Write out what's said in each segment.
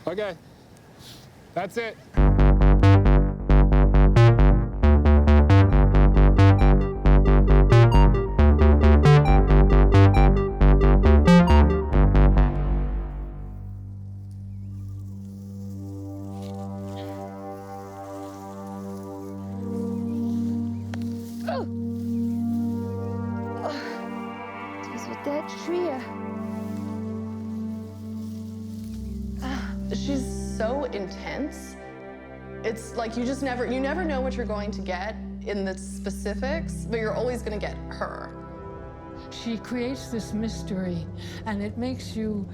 Okay, that's it. She's so intense. It's like you never know what you're going to get in the specifics, but you're always going to get her. She creates this mystery, and it makes you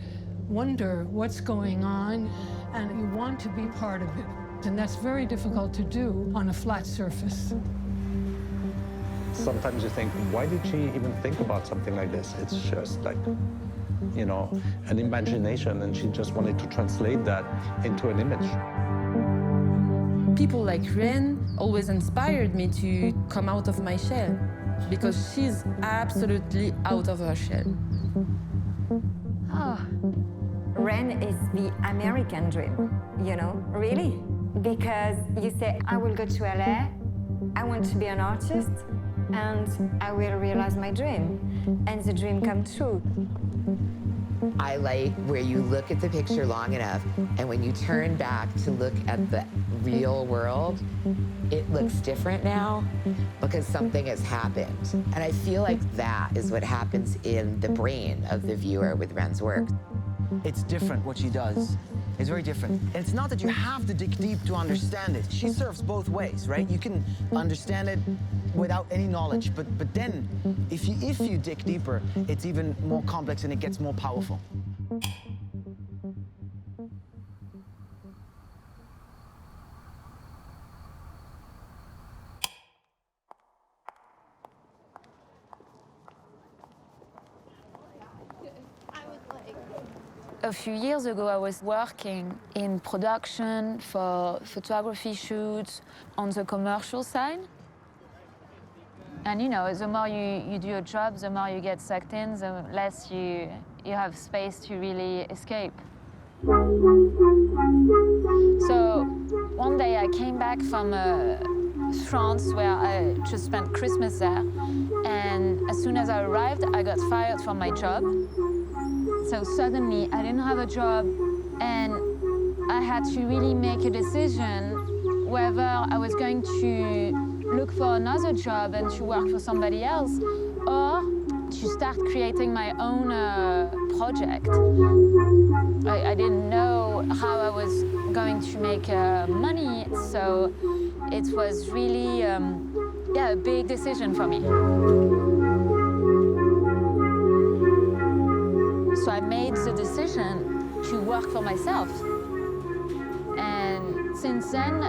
wonder what's going on, and you want to be part of it. And that's very difficult to do on a flat surface. Sometimes you think, why did she even think about something like this? It's just like, you know, an imagination, and she just wanted to translate that into an image. People like Reine always inspired me to come out of my shell, because she's absolutely out of her shell. Oh, Reine is the American dream, you know, really? Because you say, I will go to LA, I want to be an artist, and I will realize my dream, and the dream comes true. I like where you look at the picture long enough, and when you turn back to look at the real world, it looks different now because something has happened. And I feel like that is what happens in the brain of the viewer with Reine's work. It's different what she does. It's very different. And it's not that you have to dig deep to understand it. She serves both ways, right? You can understand it without any knowledge, but then if you dig deeper, it's even more complex and it gets more powerful. A few years ago, I was working in production for photography shoots on the commercial side. And you know, the more you do a job, the more you get sucked in, the less you have space to really escape. So one day I came back from France, where I just spent Christmas there. And as soon as I arrived, I got fired from my job. So suddenly, I didn't have a job, and I had to really make a decision whether I was going to look for another job and to work for somebody else, or to start creating my own project. I didn't know how I was going to make money, so it was really a big decision for me. So I made the decision to work for myself. And since then,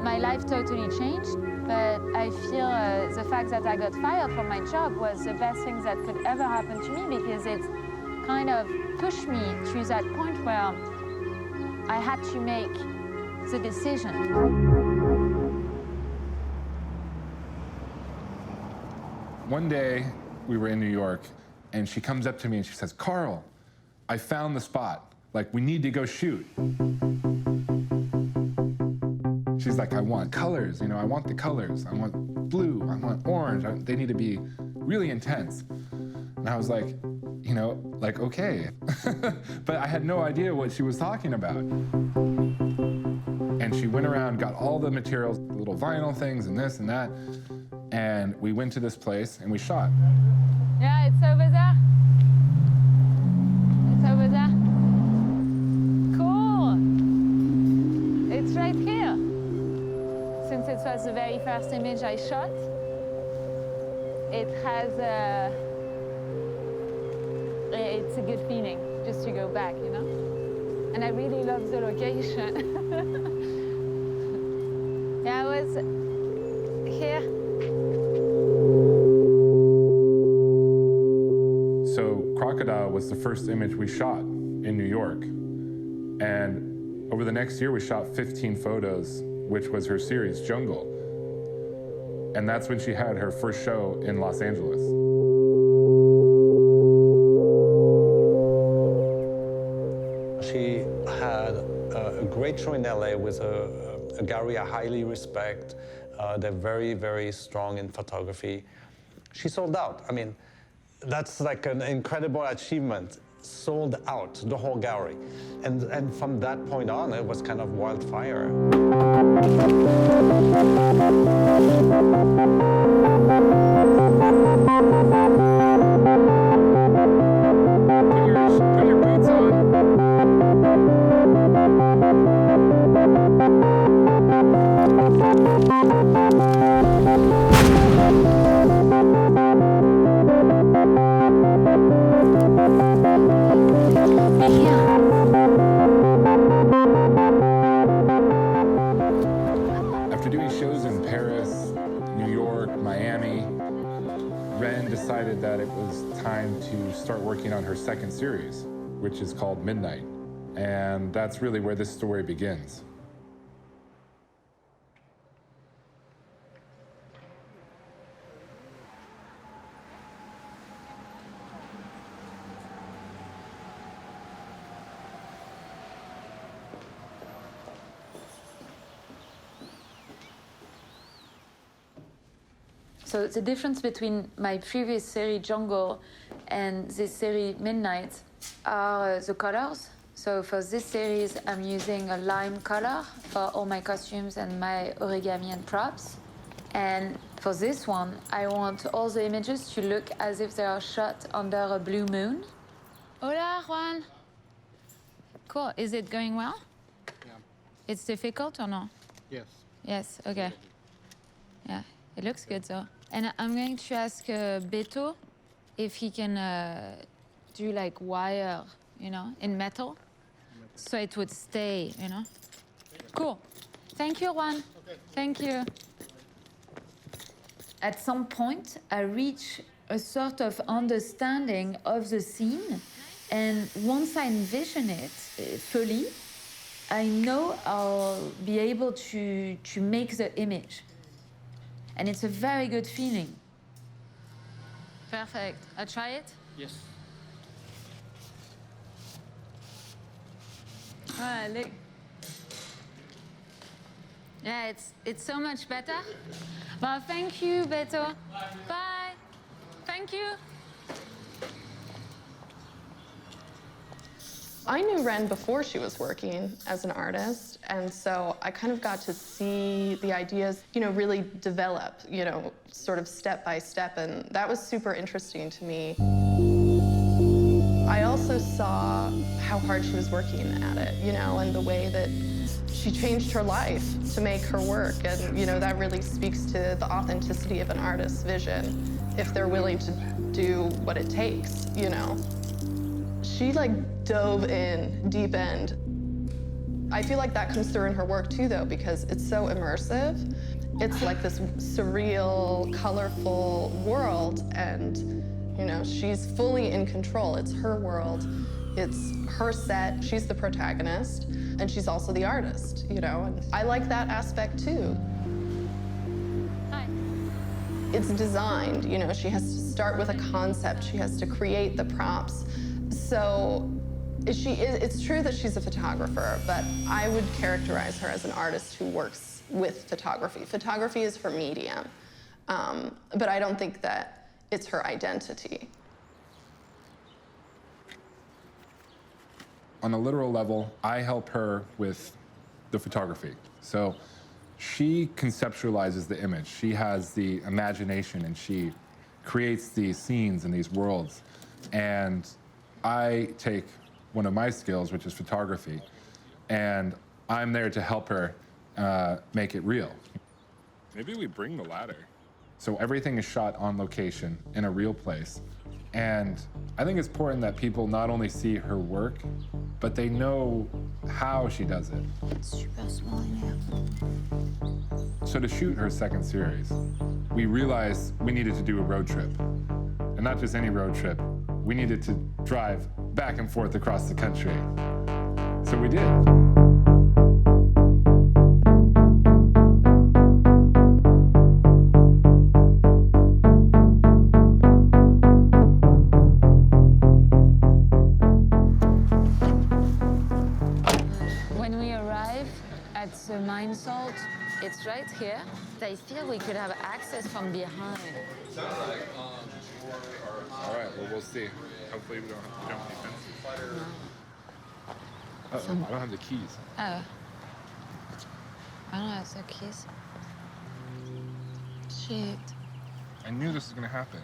my life totally changed. But I feel the fact that I got fired from my job was the best thing that could ever happen to me, because it kind of pushed me to that point where I had to make the decision. One day, we were in New York, and she comes up to me and she says, "Carl, I found the spot. Like, we need to go shoot." She's like, "I want colors, you know, I want the colors. I want blue, I want orange. They need to be really intense." And I was like, you know, like, okay. But I had no idea what she was talking about. And she went around, got all the materials, the little vinyl things and this and that. And we went to this place and we shot. Yeah, it's over there. It's over there. Cool. It's right here. Since it was the very first image I shot, it has it's a good feeling just to go back, you know? And I really love the location. Yeah, I was here. So Crocodile was the first image we shot in New York. And over the next year, we shot 15 photos, which was her series, Jungle. And that's when she had her first show in Los Angeles. She had a great show in LA with a gallery I highly respect. They're very, very strong in photography. She sold out. I mean, that's like an incredible achievement. Sold out, the whole gallery. And from that point on, it was kind of wildfire. Put your boots on. After doing shows in Paris, New York, Miami, Reine decided that it was time to start working on her second series, which is called Midnight. And that's really where this story begins. So the difference between my previous series, Jungle, and this series, Midnight, are the colors. So for this series, I'm using a lime color for all my costumes and my origami and props. And for this one, I want all the images to look as if they are shot under a blue moon. Hola, Juan. Cool. Is it going well? Yeah. It's difficult or no? Yes. Yes, okay. Yeah, it looks good though. And I'm going to ask Beto if he can do like wire, you know, in metal, so it would stay, you know. Cool. Thank you, Juan. Okay. Thank you. At some point, I reach a sort of understanding of the scene, and once I envision it fully, I know I'll be able to make the image. And it's a very good feeling. Perfect. I'll try it? Yes. Ah, look. Yeah, it's so much better. Well, thank you, Beto. Bye. Thank you. I knew Reine before she was working as an artist, and so I kind of got to see the ideas, you know, really develop, you know, sort of step by step, and that was super interesting to me. I also saw how hard she was working at it, you know, and the way that she changed her life to make her work, and, you know, that really speaks to the authenticity of an artist's vision, if they're willing to do what it takes, you know. She like dove in deep end. I feel like that comes through in her work too, though, because it's so immersive. It's like this surreal, colorful world, and you know, she's fully in control. It's her world, it's her set. She's the protagonist, and she's also the artist. You know, and I like that aspect too. Hi. It's designed. You know, she has to start with a concept. She has to create the props. So it's true that she's a photographer, but I would characterize her as an artist who works with photography. Photography is her medium, but I don't think that it's her identity. On a literal level, I help her with the photography. So she conceptualizes the image. She has the imagination, and she creates these scenes and these worlds. And I take one of my skills, which is photography, and I'm there to help her make it real. Maybe we bring the ladder. So everything is shot on location in a real place. And I think it's important that people not only see her work, but they know how she does it. It's super small in here. So to shoot her second series, we realized we needed to do a road trip. And not just any road trip, we needed to drive back and forth across the country. So we did. When we arrive, it's right here. I feel we could have access from behind. All right, well, we'll see. Hopefully we don't have to jump any fences. I don't have the keys. Oh. I don't have the keys. Shit. I knew this was gonna happen.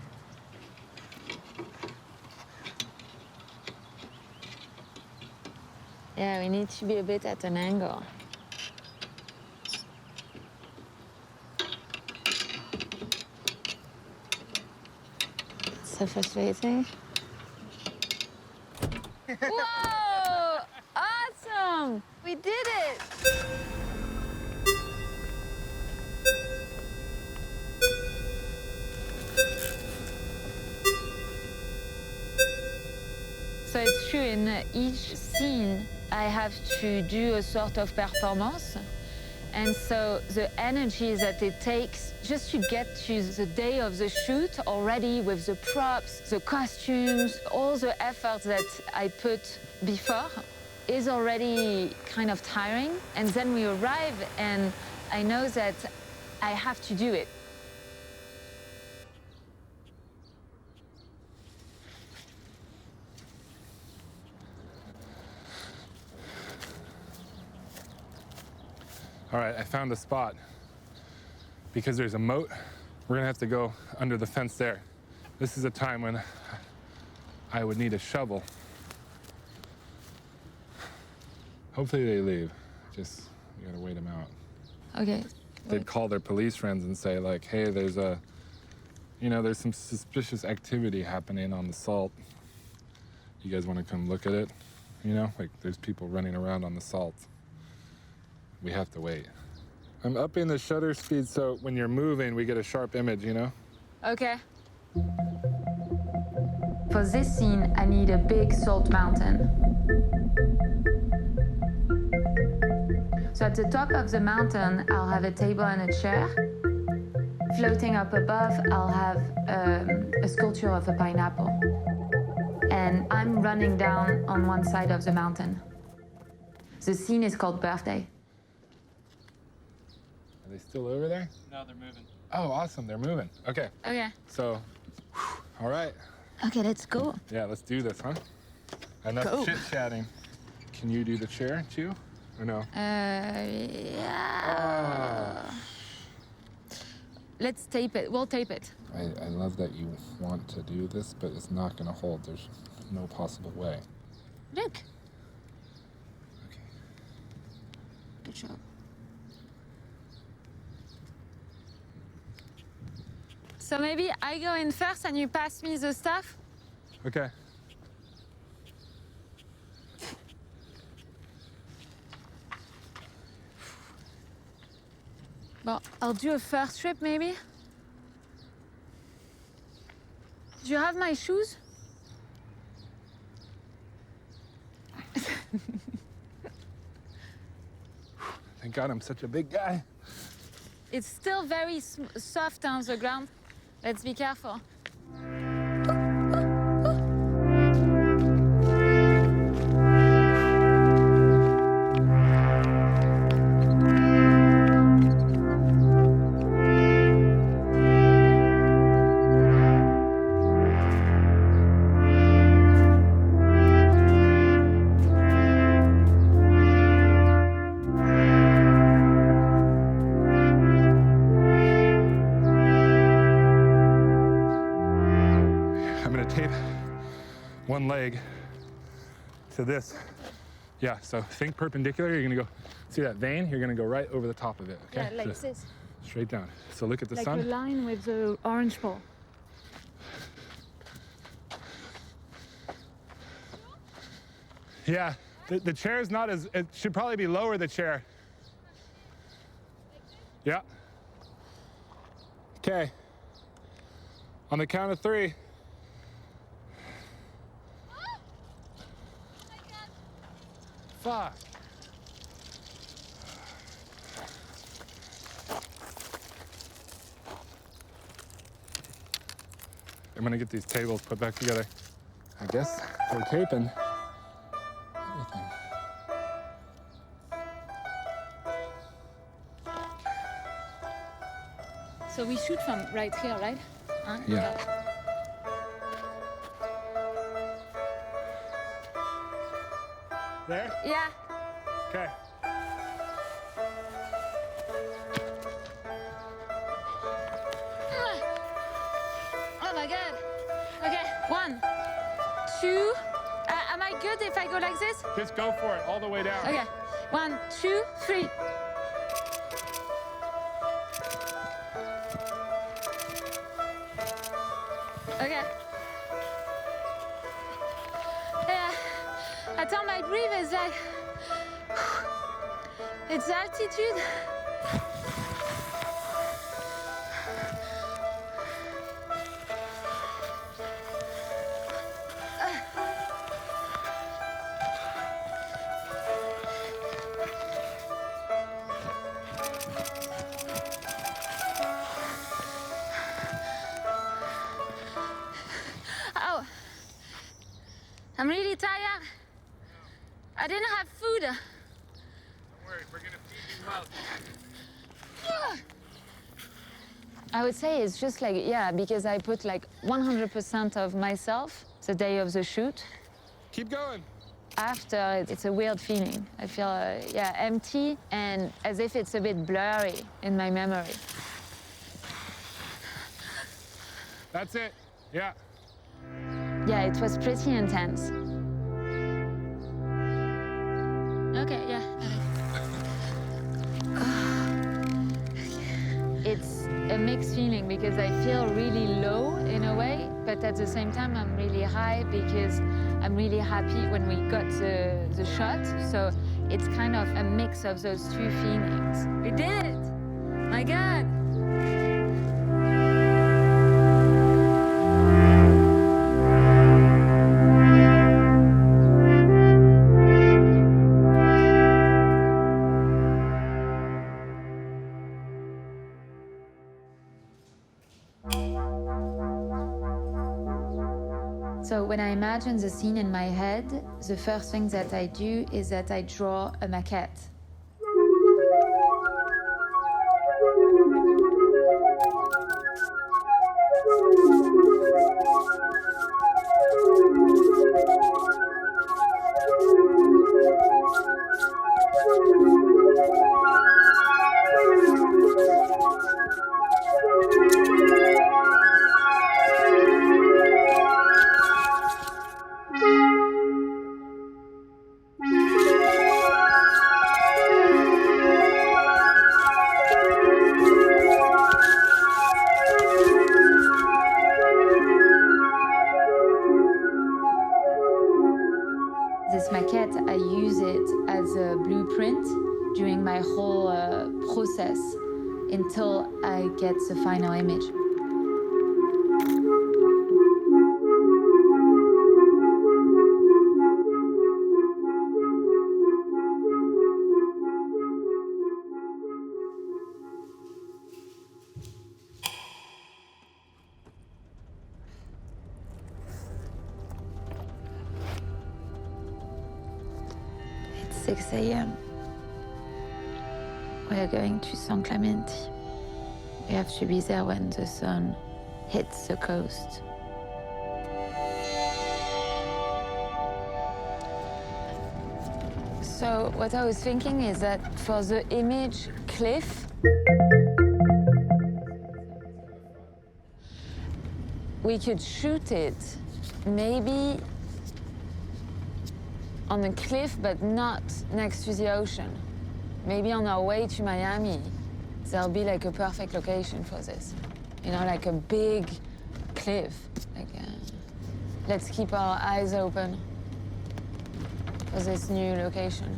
Yeah, we need to be a bit at an angle. It's so frustrating. Whoa! Awesome! We did it! So it's true, in each scene, I have to do a sort of performance. And so the energy that it takes just to get to the day of the shoot already with the props, the costumes, all the effort that I put before is already kind of tiring. And then we arrive and I know that I have to do it. All right, I found a spot. Because there's a moat, we're gonna have to go under the fence there. This is a time when I would need a shovel. Hopefully they leave. Just, you gotta wait them out. Okay. They'd call their police friends and say like, hey, there's some suspicious activity happening on the salt. You guys wanna come look at it? You know, like there's people running around on the salt. We have to wait. I'm upping the shutter speed so when you're moving, we get a sharp image, you know? Okay. For this scene, I need a big salt mountain. So at the top of the mountain, I'll have a table and a chair. Floating up above, I'll have a sculpture of a pineapple. And I'm running down on one side of the mountain. The scene is called Birthday. Are they still over there? No, they're moving. Oh, awesome, they're moving. Okay, Okay. so, all right. Okay, let's go. Yeah, let's do this, huh? Enough Go. chit-chatting. Can you do the chair, too? Or no? Yeah. Let's tape it. We'll tape it. I love that you want to do this, but it's not gonna hold. There's no possible way. Look. Okay. Good job. So maybe I go in first and you pass me the stuff? Okay. Well, I'll do a first trip maybe. Do you have my shoes? Thank God I'm such a big guy. It's still very soft on the ground. Let's be careful. One leg to this. Yeah, so think perpendicular. You're gonna go, see that vein? You're gonna go right over the top of it, okay? Yeah, like So, this. straight down. So look at the Like sun. a line with the orange ball. Yeah, the chair is not as, it should probably be lower, the chair. Yeah. Okay. On the count of 3. Fuck. I'm gonna get these tables put back together. I guess we're taping everything. So we shoot from right here, right? Huh? Yeah. Okay. There? Yeah. Okay. Oh my God. Okay, 1, 2. Am I good if I go like this? Just go for it all the way down. Okay, 1, 2, 3. Okay. Yeah. Attends, my breath is like. It's altitude. Oh, I'm really tired. I didn't have food. Don't worry, we're gonna feed you well. I would say it's just like, yeah, because I put like 100% of myself the day of the shoot. Keep going. After, it's a weird feeling. I feel, yeah, empty and as if it's a bit blurry in my memory. That's it. Yeah. Yeah, it was pretty intense. Okay, yeah. It's a mixed feeling because I feel really low in a way, but at the same time I'm really high because I'm really happy when we got the shot. So it's kind of a mix of those two feelings. We did it! My God! So when I imagine the scene in my head, the first thing that I do is that I draw a maquette. This maquette, I use it as a blueprint during my whole process until I get the final image. It's 6 a.m. We are going to San Clemente. We have to be there when the sun hits the coast. So what I was thinking is that for the image cliff, we could shoot it maybe on a cliff, but not next to the ocean. Maybe on our way to Miami, there'll be like a perfect location for this. You know, like a big cliff. Like, let's keep our eyes open for this new location.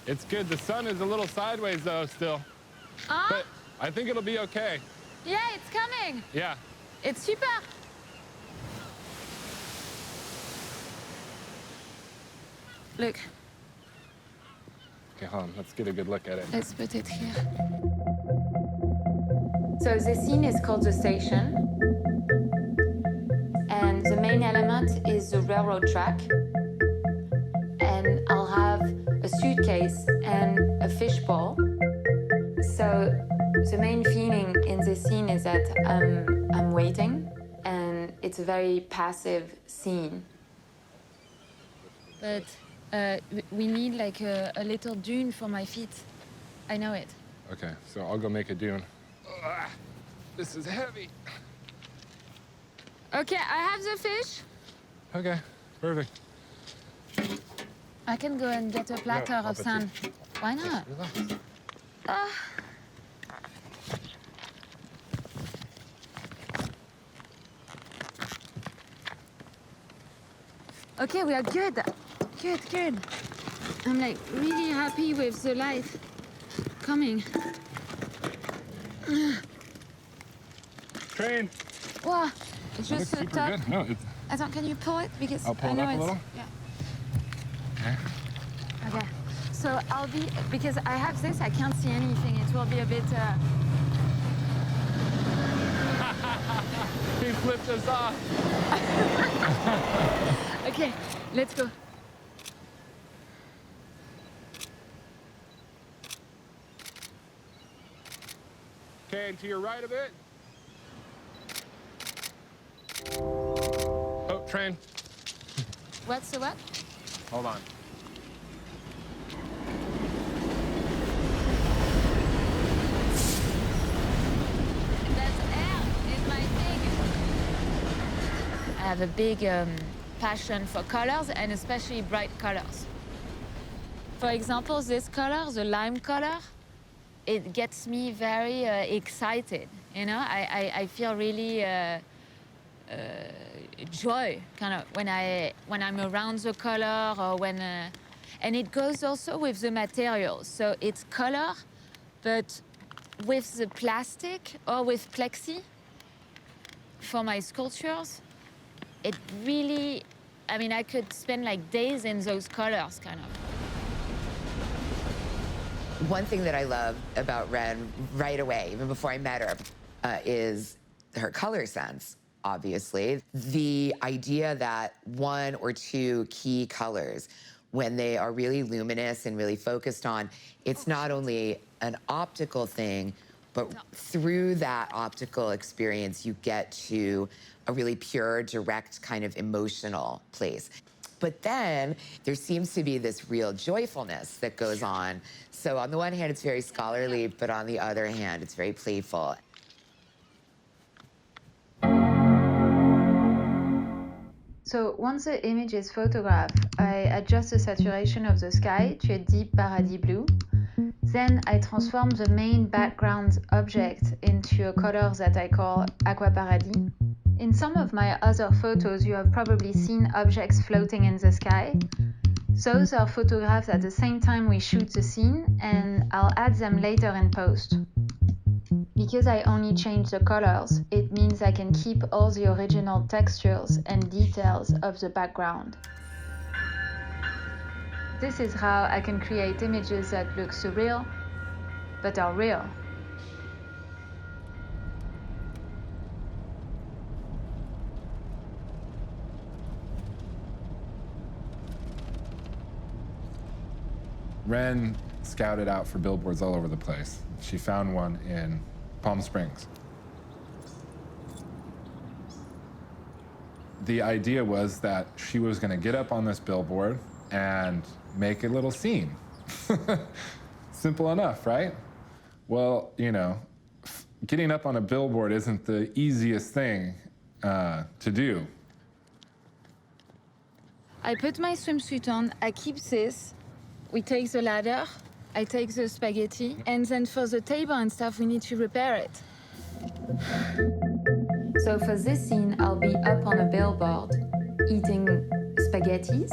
It's good. The sun is a little sideways though still. But I think it'll be okay. Yeah, it's coming. Yeah. It's super. Look. Okay, hold on. Let's get a good look at it. Let's put it here. So the scene is called the station. And the main element is the railroad track. And I'll have a suitcase and a fishbowl. So the main feeling in this scene is that I'm waiting, and it's a very passive scene. But we need like a little dune for my feet. I know it. Okay, so I'll go make a dune. Ugh, this is heavy. Okay, I have the fish. Okay, perfect. I can go and get a platter I'll of put sand. Why not? Relax. Okay, we are good. Good. I'm like really happy with the light coming. Train. Wow, it's That just looks the super top. good. No, it's. I don't. Can you pull it because I'll pull I it know up a it's. little. Yeah. Okay. Okay. So I'll be because I have this. I can't see anything. It will be a bit. He flipped us off. Okay, let's go. Okay, and to your right a bit. Oh, train. What's the what? Hold on. That's air. It's my thing. I have a big passion for colors, and especially bright colors. For example, this color, the lime color, it gets me very excited. You know, I feel really joy kind of when I'm around the color or when, and it goes also with the materials. So it's color, but with the plastic or with plexi for my sculptures, it really, I mean, I could spend like days in those colors kind of. One thing that I love about Reine right away, even before I met her, is her color sense, obviously. The idea that one or two key colors, when they are really luminous and really focused on, it's not only an optical thing, but through that optical experience, you get to a really pure, direct kind of emotional place. But then there seems to be this real joyfulness that goes on. So on the one hand, it's very scholarly, but on the other hand, it's very playful. So once the image is photographed, I adjust the saturation of the sky to a deep paradis blue. Then I transform the main background object into a color that I call aqua paradis. In some of my other photos, you have probably seen objects floating in the sky. Those are photographed at the same time we shoot the scene, and I'll add them later in post. Because I only change the colors, it means I can keep all the original textures and details of the background. This is how I can create images that look surreal, but are real. Reine scouted out for billboards all over the place. She found one in Palm Springs. The idea was that she was going to get up on this billboard and make a little scene. Simple enough, right? Well, you know, getting up on a billboard isn't the easiest thing to do. I put my swimsuit on, I keep this, we take the ladder, I take the spaghetti, and then for the table and stuff, we need to repair it. So for this scene, I'll be up on a billboard, eating spaghettis.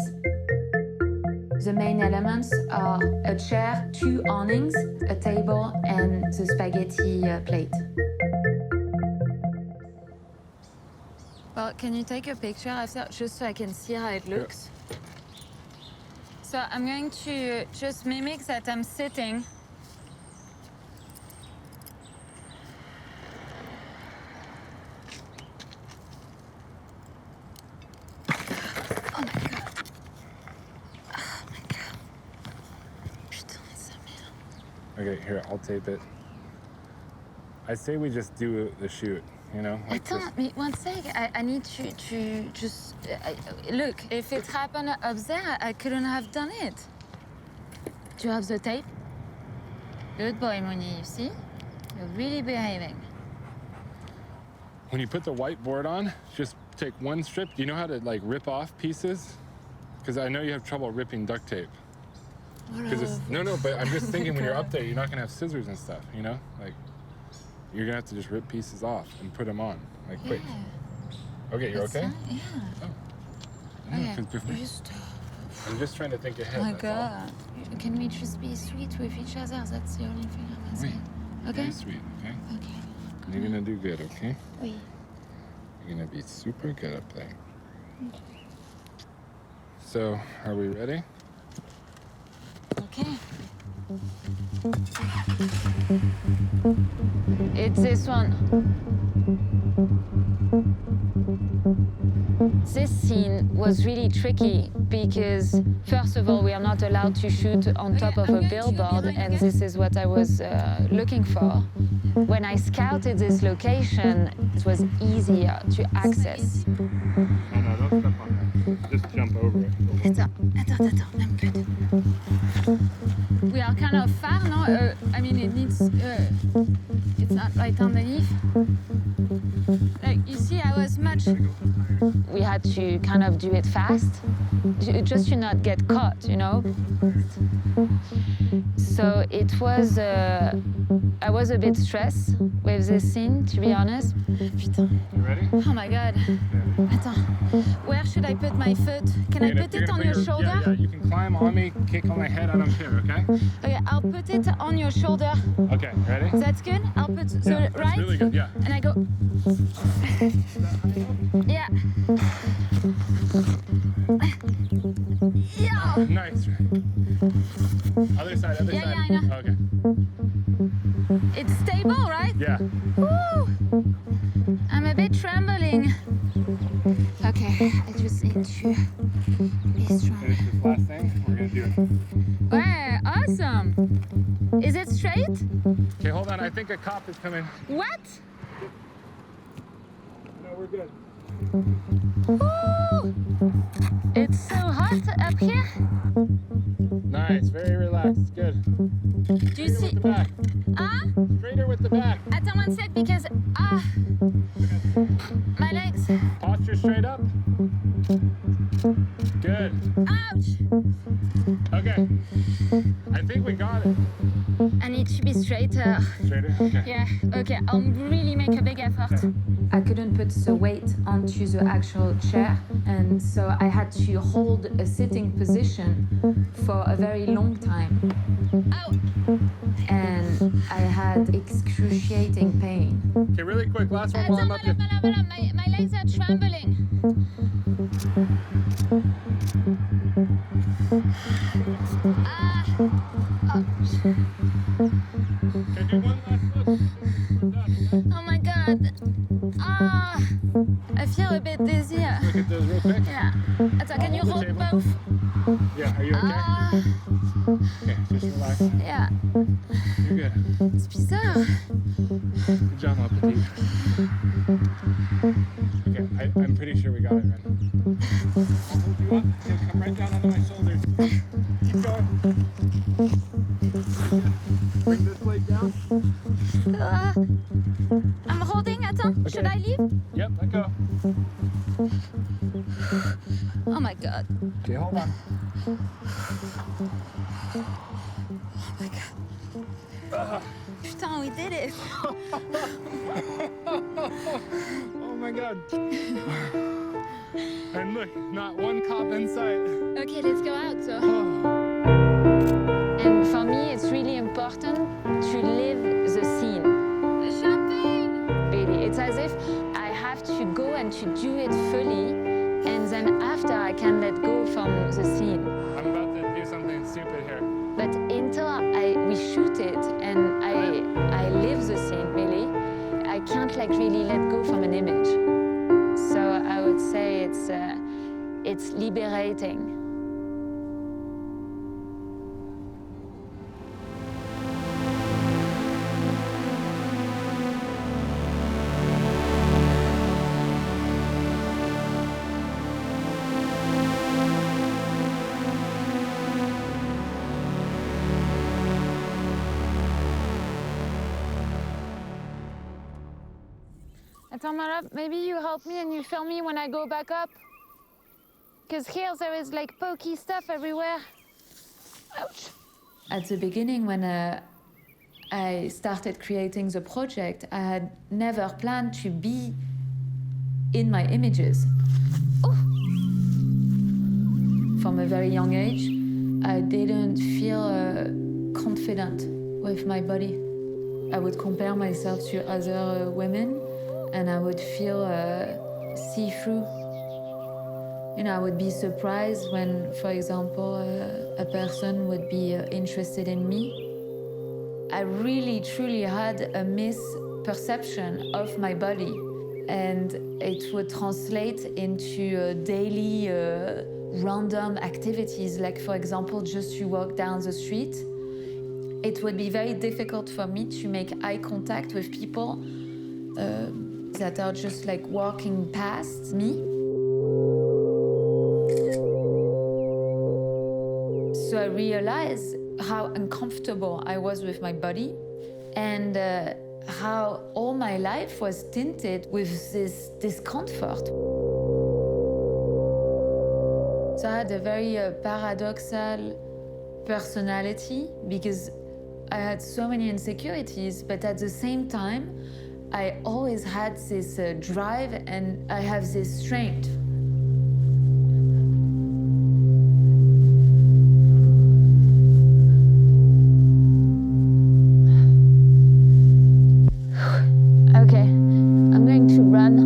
The main elements are a chair, 2 awnings, a table, and the spaghetti plate. Well, can you take a picture after, just so I can see how it looks? So I'm going to just mimic that I'm sitting. Oh my god. Oh my god. Putain, sa mère. Okay, here, I'll tape it. I say we just do the shoot, you know? Like Attends, just- mais one sec. I need to just look. If it happened up there, I couldn't have done it. Do you have the tape? Good boy, Moni. You see? You're really behaving. When you put the whiteboard on, just take one strip. Do you know how to like rip off pieces? Because I know you have trouble ripping duct tape. Because no, but I'm just thinking when you're up there, you're not gonna have scissors and stuff, you know? Like, you're gonna have to just rip pieces off and put them on, like quick. Okay, you're okay? Yeah. No, Okay. 'cause before- Just. I'm just trying to think ahead. Oh my that's all. god. Can we just be sweet with each other? That's the only thing I'm asking. Okay? Very sweet, okay? Okay. You're gonna do good, okay? Oui. You're gonna be super good up there. So, are we ready? Okay. It's this one. This scene was really tricky because, first of all, we are not allowed to shoot on top of a billboard, and this is what I was looking for. When I scouted this location, it was easier to access. No, don't step on that. Just jump over it. Attends, I'm good. We are kind of far, no? I mean, it needs... it's not right underneath. Like, you see, I was much... We had to kind of do it fast, just to not get caught, you know? So it was... I was a bit stressed with this scene, to be honest. Putain. You ready? Oh my god. Attends, where should I put my foot? Can I You're gonna- put you're it gonna on put your shoulder? Yeah, you can climb on me, kick on my head, I don't care, okay? Okay, I'll put it on your shoulder. Okay, ready? That's good. I'll put the Yeah, that's right. really good, yeah. And I go. Yeah. Yeah. Nice. Other side, other Yeah, side. yeah, I know. Okay. It's stable, right? Yeah. Woo! I'm a bit trembling. Okay, I just need to be strong. Finish this last thing. We're gonna do it. Wow, awesome. Is it straight? Okay, hold on. I think a cop is coming. What? No, we're good. Woo! It's so hot up here. Nice, very relaxed. Good. Do you Straighter see? with the back. Ah? Straighter with the back. Attends one sec because my legs. Posture straight up. Good. Ouch! Okay. I think we got it. I need to be straighter. Straighter? Okay. Yeah. Okay. I'll really make a big effort. I couldn't put the weight onto the actual chair, and so I had to hold a sitting position for a very long time. Ow! And I had excruciating pain. Okay, really quick. Last one while I'm up here. My legs are trembling. Okay, do one last look. We're done. Okay? Oh my god. Ah! I feel a bit dizzy. Look at those real quick. Yeah. Attends, can you Hold the hold table. both? Yeah, are you okay? Ah! Okay, just relax. Yeah. You're good. C'est bizarre. Good job, my petite. Okay, I'm pretty sure we got it, Ren. I'll hold you up. You'll come right down onto my shoulders. Keep going. Bring this leg down. I'm holding. Attends. Should I leave? Yep, let go. Oh my god. Okay, hold on. Oh my god. Putain, we did it. Oh my god. And look, not one cop in sight. Okay, let's go out. So. And for me, it's really important to live the scene. The champagne! Really, it's as if I have to go and to do it fully, and then after I can let go from the scene. I'm about to do do something stupid here. But until we shoot it and I live the scene really, I can't like really let go from an image. So I would say it's liberating. Tamara, maybe you help me and you film me when I go back up? Because here there is like pokey stuff everywhere. Ouch. At the beginning, when I started creating the project, I had never planned to be in my images. Oh. From a very young age, I didn't feel confident with my body. I would compare myself to other women, and I would feel see-through. You know, I would be surprised when, for example, a person would be interested in me. I really, truly had a misperception of my body, and it would translate into daily random activities, like, for example, just to walk down the street. It would be very difficult for me to make eye contact with people that are just like walking past me. So I realized how uncomfortable I was with my body and how all my life was tinted with this discomfort. So I had a very paradoxal personality because I had so many insecurities, but at the same time, I always had this drive and I have this strength. Okay, I'm going to run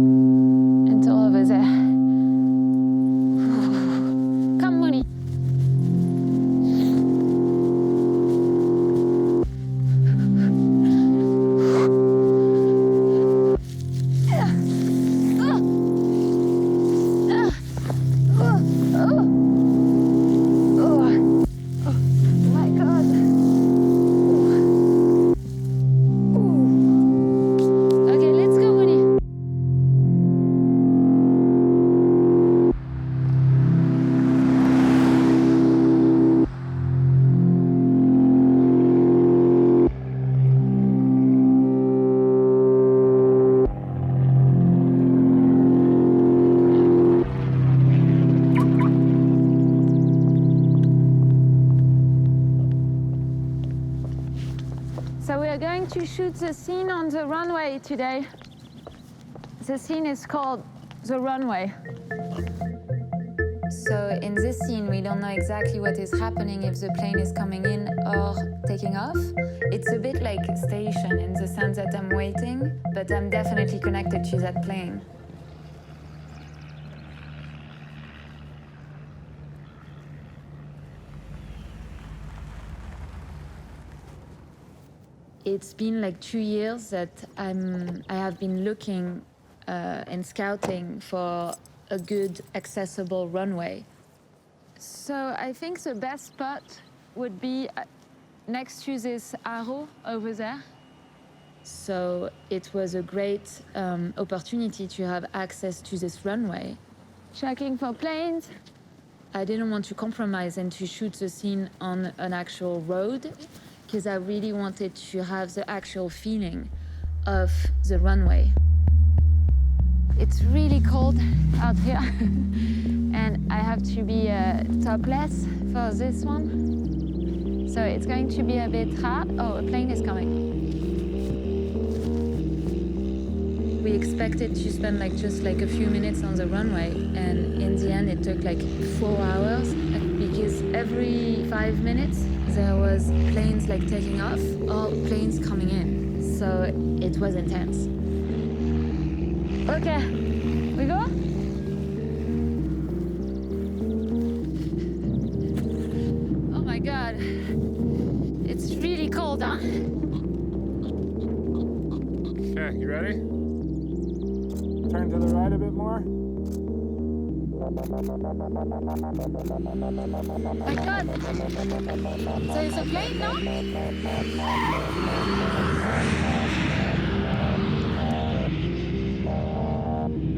until over there. Come, Moni. So we are going to shoot the scene on the runway today. The scene is called The Runway. So in this scene, we don't know exactly what is happening, if the plane is coming in or taking off. It's a bit like station in the sense that I'm waiting, but I'm definitely connected to that plane. It's been like 2 years that I have been looking and scouting for a good, accessible runway. So I think the best spot would be next to this arrow over there. So it was a great opportunity to have access to this runway. Checking for planes. I didn't want to compromise and to shoot the scene on an actual road, because I really wanted to have the actual feeling of the runway. It's really cold out here and I have to be topless for this one. So it's going to be a bit hard. Oh, a plane is coming. We expected to spend just a few minutes on the runway, and in the end it took 4 hours, because every 5 minutes there was planes taking off or planes coming in. So it was intense. Okay, we go? Okay, you ready? Turn to the right a bit more. My God! So it's a plane now?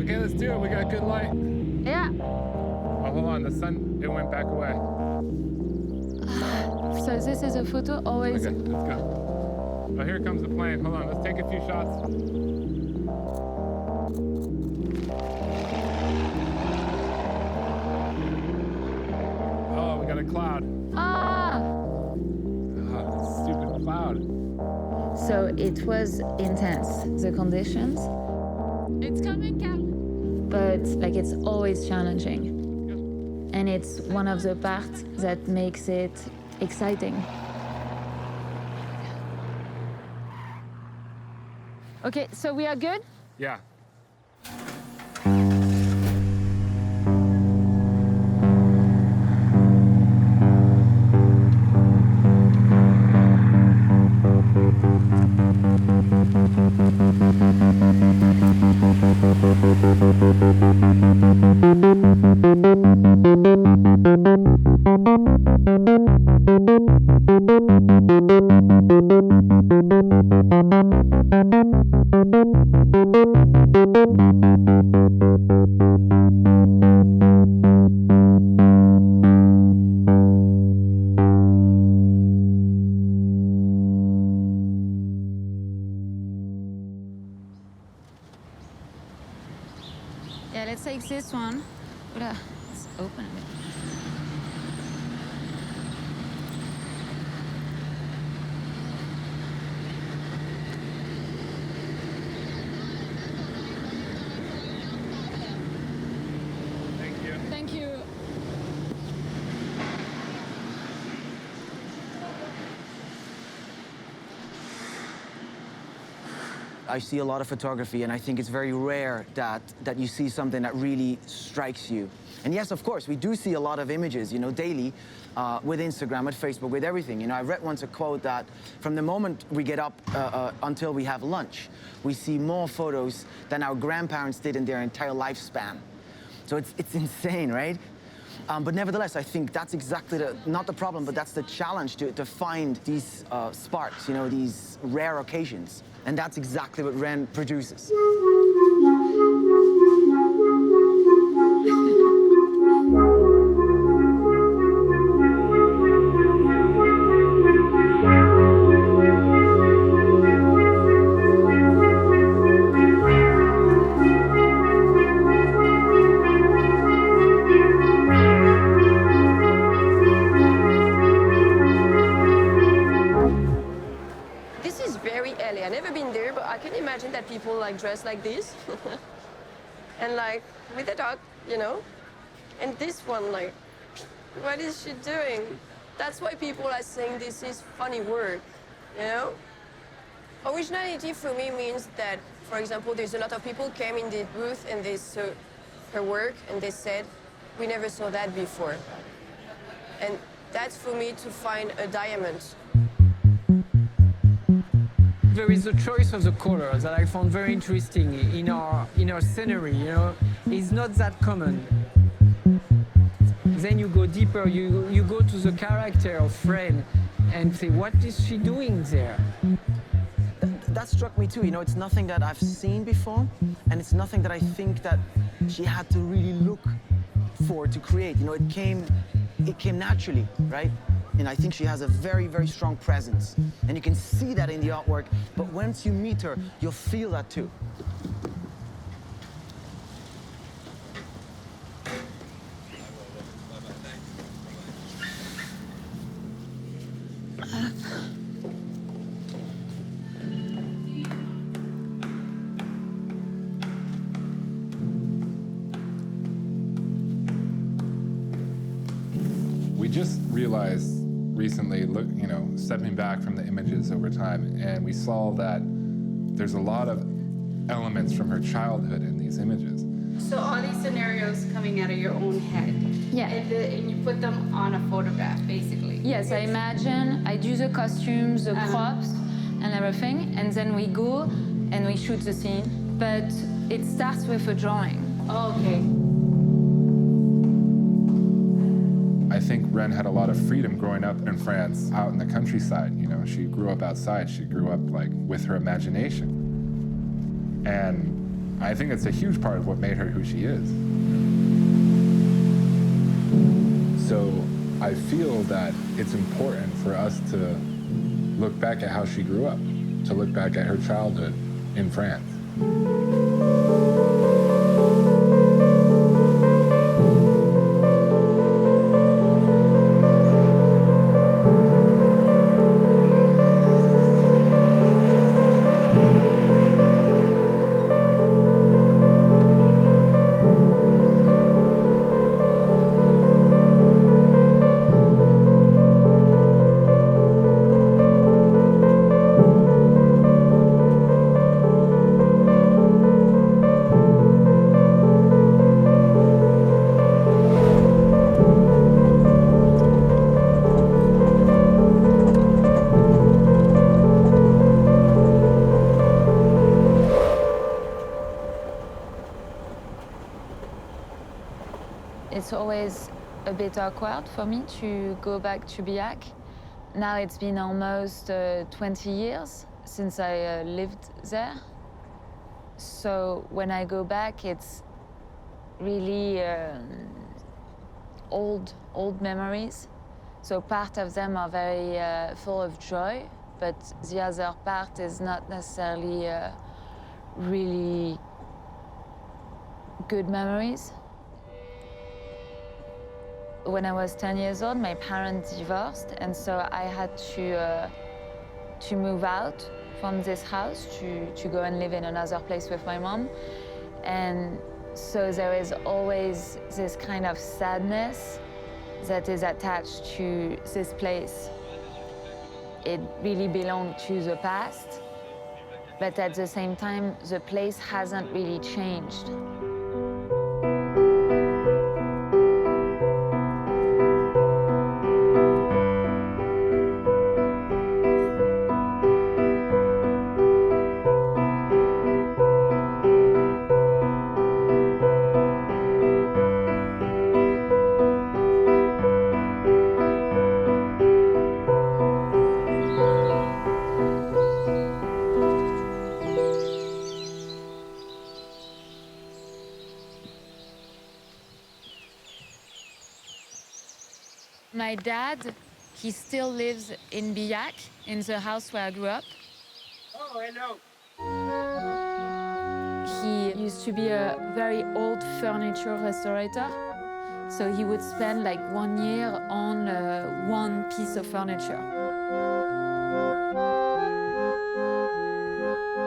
Okay, let's do it. We got good light. Yeah. Oh, hold on. The sun, it went back away. So this is a photo always. Okay, let's go. Oh, here comes the plane. Hold on. Let's take a few shots. Oh, we got a cloud. Ah! Oh, stupid cloud. So it was intense, the conditions, It's coming, Cal. but like it's always challenging. And it's one of the parts that makes it exciting. Okay, so we are good? Yeah. Yeah, let's take this one. Let's open it. Thank you. Thank you. I see a lot of photography, and I think it's very rare that you see something that really strikes you. And yes, of course, we do see a lot of images, you know, daily, with Instagram, with Facebook, with everything. You know, I read once a quote that from the moment we get up until we have lunch, we see more photos than our grandparents did in their entire lifespan. So it's insane, right? But nevertheless, I think that's exactly not the problem, but that's the challenge to find these sparks, you know, these rare occasions. And that's exactly what Reine produces. This is very LA. I've never been there, but I can imagine that people like dress like this. And like with a dog, you know? And this one, like, what is she doing? That's why people are saying this is funny work, you know? Originality for me means that, for example, there's a lot of people came in the booth and they saw her work and they said, we never saw that before. And that's for me to find a diamond. There is a choice of the color that I found very interesting in our scenery, you know. It's not that common. Then you go deeper, you go to the character of Reine and say, what is she doing there? That struck me too, you know, it's nothing that I've seen before, and it's nothing that I think that she had to really look for to create. You know, it came naturally, right? And I think she has a very, very strong presence. And you can see that in the artwork, but once you meet her, you'll feel that too. We just realized recently, look, you know, stepping back from the images over time, and we saw that there's a lot of elements from her childhood in these images. So all these scenarios coming out of your own head. Yeah. And you put them on a photograph, basically. Yes, I imagine, I do the costumes, the props, and everything, and then we go and we shoot the scene. But it starts with a drawing. Oh, okay. I think Reine had a lot of freedom growing up in France, out in the countryside. You know, she grew up outside. She grew up like with her imagination. And I think it's a huge part of what made her who she is. So I feel that it's important for us to look back at how she grew up, to look back at her childhood in France. It's always a bit awkward for me to go back to Biak. Now it's been almost 20 years since I lived there. So when I go back, it's really old memories. So part of them are very full of joy, but the other part is not necessarily really good memories. When I was 10 years old, my parents divorced, and so I had to move out from this house to go and live in another place with my mom. And so there is always this kind of sadness that is attached to this place. It really belonged to the past, but at the same time, the place hasn't really changed. My dad, he still lives in Biak, in the house where I grew up. Oh, hello. He used to be a very old furniture restorator. So he would spend like 1 year on one piece of furniture.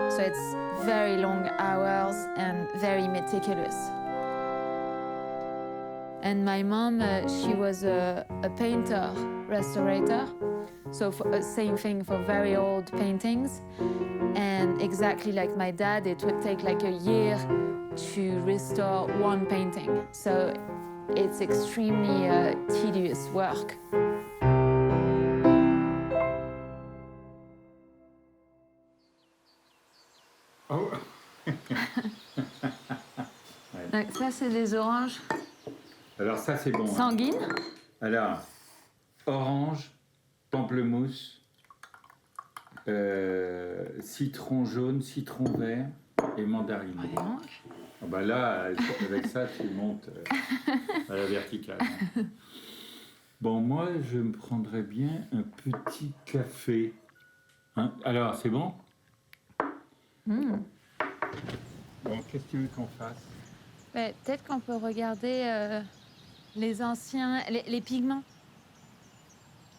So it's very long hours and very meticulous. And my mom, she was a painter, restorator. So same thing for very old paintings. And exactly like my dad, it would take like a year to restore one painting. So it's extremely tedious work. Oh. Donc ça, c'est des oranges. Alors ça, c'est bon. Sanguines. Hein. Alors, orange, pamplemousse, citron jaune, citron vert et mandarine. Ah, ah bah là, avec ça, tu montes à la verticale. Hein. Bon, moi, je me prendrais bien un petit café. Hein? Alors, c'est bon? Bon, qu'est-ce que tu veux qu'on fasse? Peut-être qu'on peut regarder les anciens, les pigments.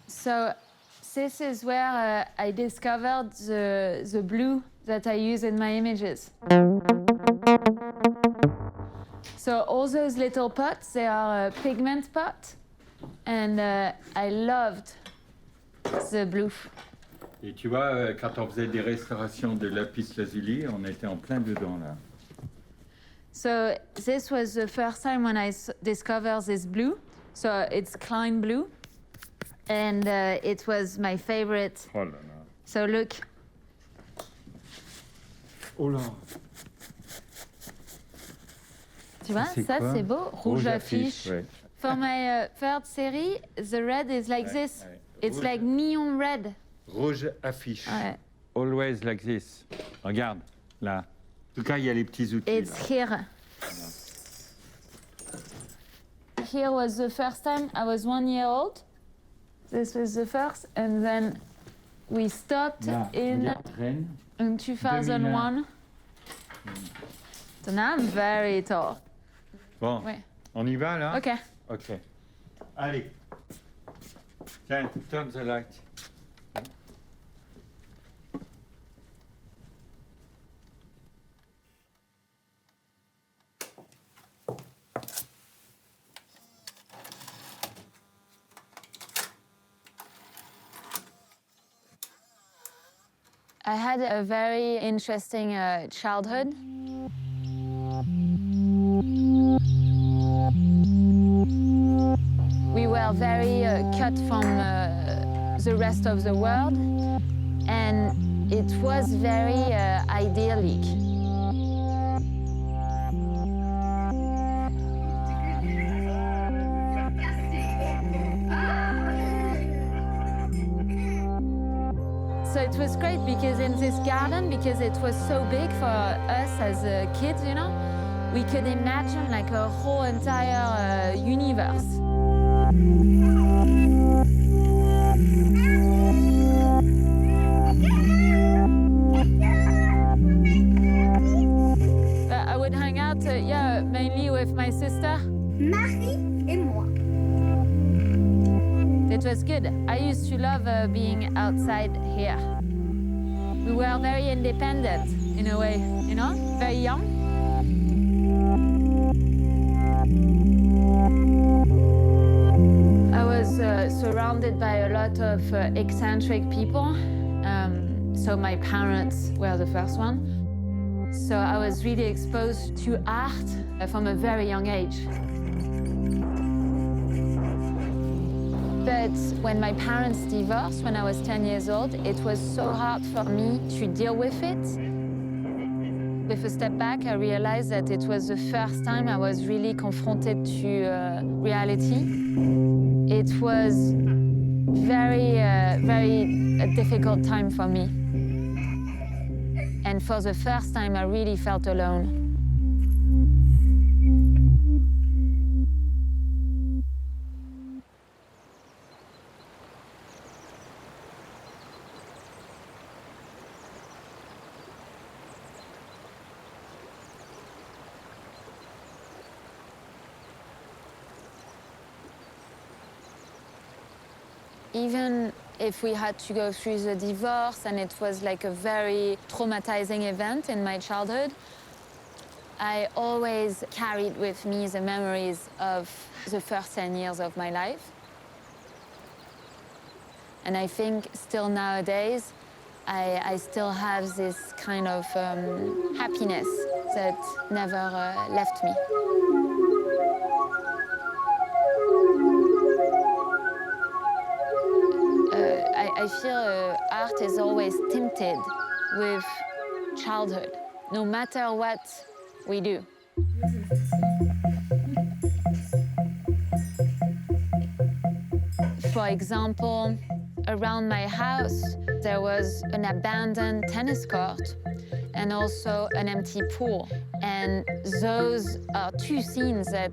So, this is where I discovered the blue that I use in my images. So all those little pots, they are pigment pots, and I loved the blue. Et tu vois, quand on faisait des restaurations de lapis lazuli, on était en plein dedans, là. So this was the first time when I discovered this blue. So it's Klein Blue. And it was my favorite. Oh là là. So look. Oh là. Tu vois, ça c'est beau. Rouge affiche. Ouais. For my third series, the red is like this. ouais. It's Rouge. like neon red. Rouge affiche. Ouais. Always like this. Regarde, là. En tout cas, il y a les petits outils. It's là. here. Here was the first time I was 1 year old. This was the first, and then we stopped Là, in regarde, Reine. 2001. So now I'm very tall. Bon, Ouais. on y va là? Ok. Ok. Allez. Tiens, turn the light. I had a very interesting childhood. We were very cut from the rest of the world, and it was very idyllic. So it was great because in this garden, because it was so big for us as kids, you know, we could imagine like a whole entire universe. I would hang out, yeah, mainly with my sister. Marie et moi. It was good. I used to love being outside here. We were very independent in a way, you know, very young. I was surrounded by a lot of eccentric people. So my parents were the first one. So I was really exposed to art from a very young age. But when my parents divorced when I was 10 years old, it was so hard for me to deal with it. With a step back, I realized that it was the first time I was really confronted to reality. It was very a difficult time for me. And for the first time, I really felt alone. Even if we had to go through the divorce and it was like a very traumatizing event in my childhood, I always carried with me the memories of the first 10 years of my life. And I think still nowadays, I still have this kind of happiness that never left me. I feel art is always tinted with childhood, no matter what we do. For example, around my house, there was an abandoned tennis court and also an empty pool. And those are two scenes that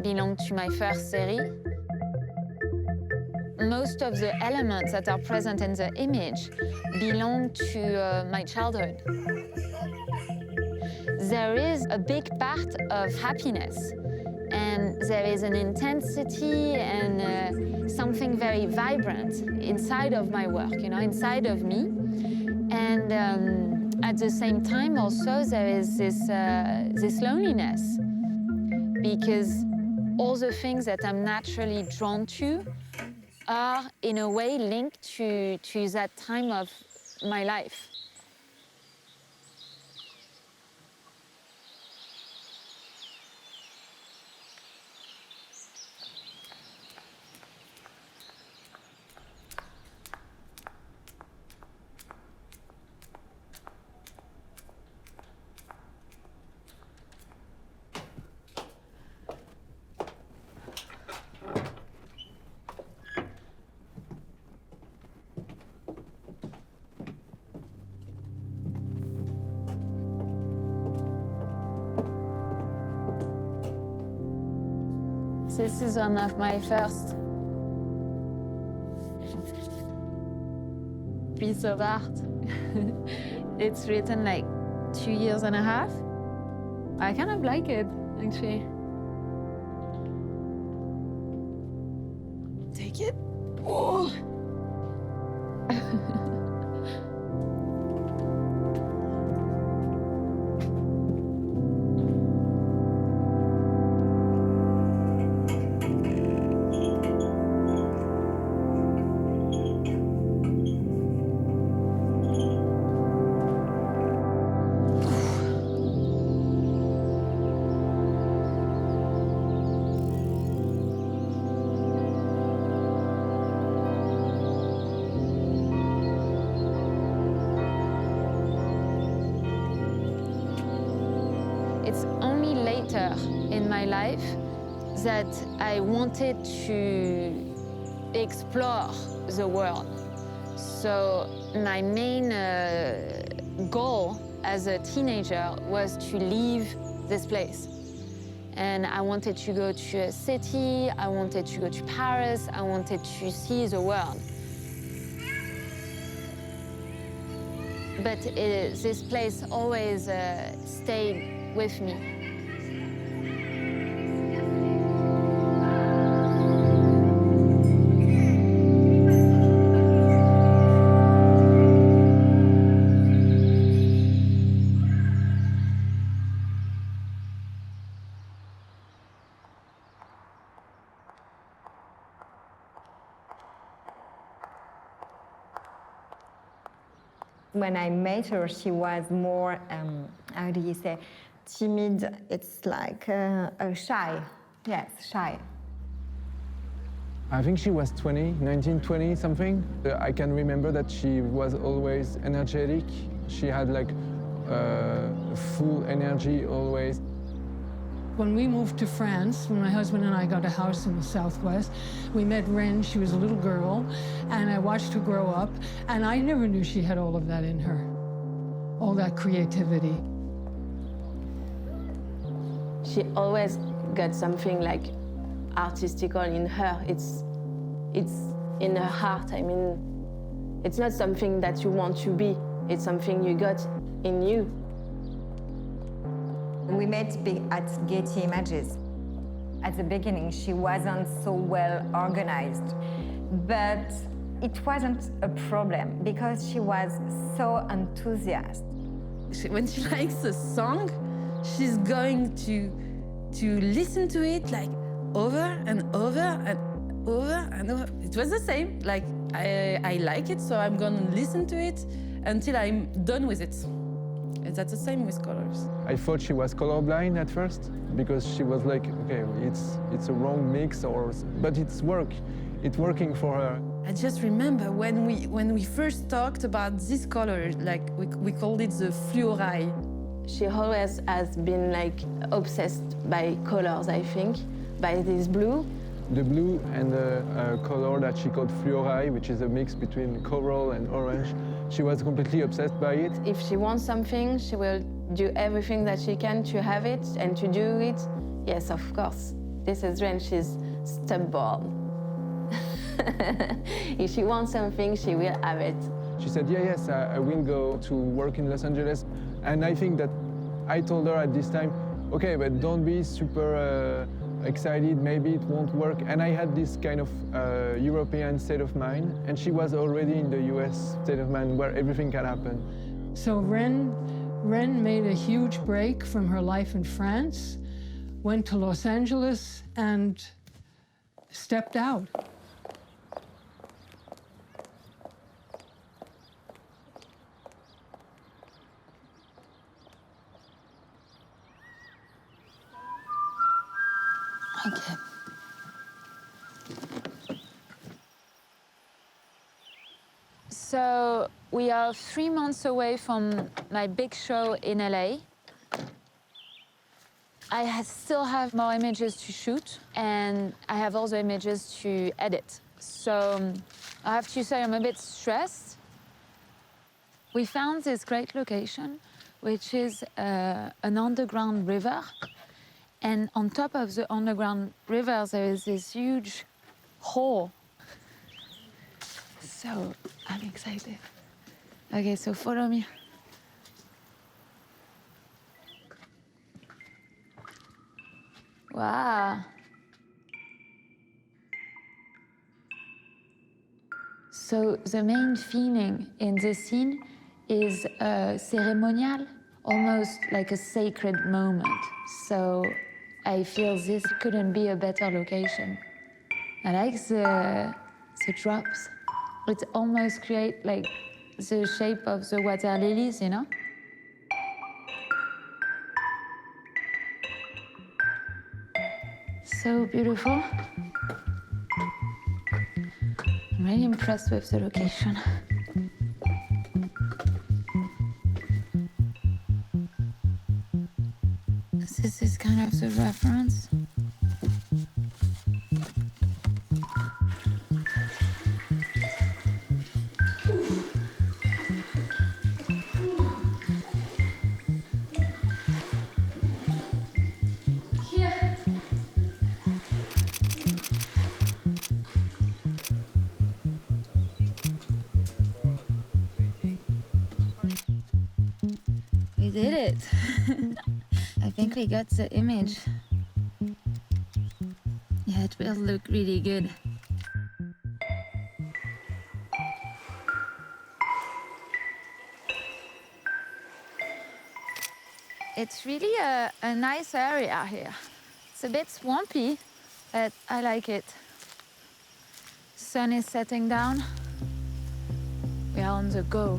belong to my first series. Most of the elements that are present in the image belong to my childhood. There is a big part of happiness, and there is an intensity and something very vibrant inside of my work, you know, inside of me. And at the same time also there is this loneliness, because all the things that I'm naturally drawn to are in a way linked to that time of my life. This is one of my first piece of art. It's written like 2.5 years. I kind of like it, actually. Take it. Oh. It's only later in my life that I wanted to explore the world. So my main goal as a teenager was to leave this place. And I wanted to go to a city, I wanted to go to Paris, I wanted to see the world. But this place always stayed with me. When I met her, she was more, how do you say, timid. It's like shy. Yes, shy. I think she was 19, 20 something. I can remember that she was always energetic. She had like full energy always. When we moved to France, when my husband and I got a house in the Southwest, we met Reine. She was a little girl, and I watched her grow up, and I never knew she had all of that in her, all that creativity. She always got something like artistical in her. It's in her heart. I mean, it's not something that you want to be. It's something you got in you. We met at Getty Images. At the beginning, she wasn't so well organized, but it wasn't a problem because she was so enthusiastic. When she likes a song, she's going to listen to it like over and over and over and over. It was the same. Like I like it, so I'm gonna listen to it until I'm done with it. And that's the same with colors. I thought she was colorblind at first because she was like, okay, it's a wrong mix, but it's working for her. I just remember when we first talked about this color, like we called it the fluorite. She always has been like obsessed by colors, I think, by this blue. The blue and the color that she called fluorite, which is a mix between coral and orange. She was completely obsessed by it. If she wants something, she will do everything that she can to have it and to do it. Yes, of course. This is Reine, she's stubborn. If she wants something, she will have it. She said, yes, I will go to work in Los Angeles. And I think that I told her at this time, okay, but don't be super excited, maybe it won't work. And I had this kind of European state of mind, and she was already in the US state of mind where everything can happen. So Reine made a huge break from her life in France, went to Los Angeles, and stepped out. Okay. So we are 3 months away from my big show in LA. I still have more images to shoot, and I have all the images to edit. So I have to say I'm a bit stressed. We found this great location, which is an underground river. And on top of the underground river, there is this huge hole. So I'm excited. Okay, so follow me. Wow. So the main feeling in this scene is ceremonial, almost like a sacred moment. So I feel this couldn't be a better location. I like the drops. It almost create like the shape of the water lilies, you know? So beautiful. I'm really impressed with the location. This is kind of the reference. We did it. I think we got the image. Yeah, it will look really good. It's really a nice area here. It's a bit swampy, but I like it. Sun is setting down. We are on the go.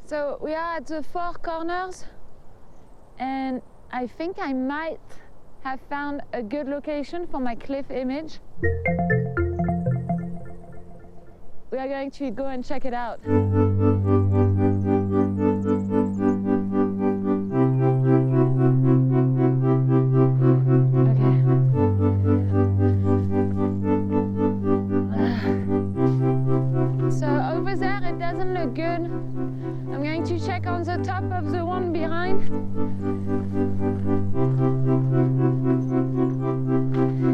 So we are at the four corners, and I think I might have found a good location for my cliff image. We are going to go and check it out. So over there it doesn't look good. I'm going to check on the top of the one behind.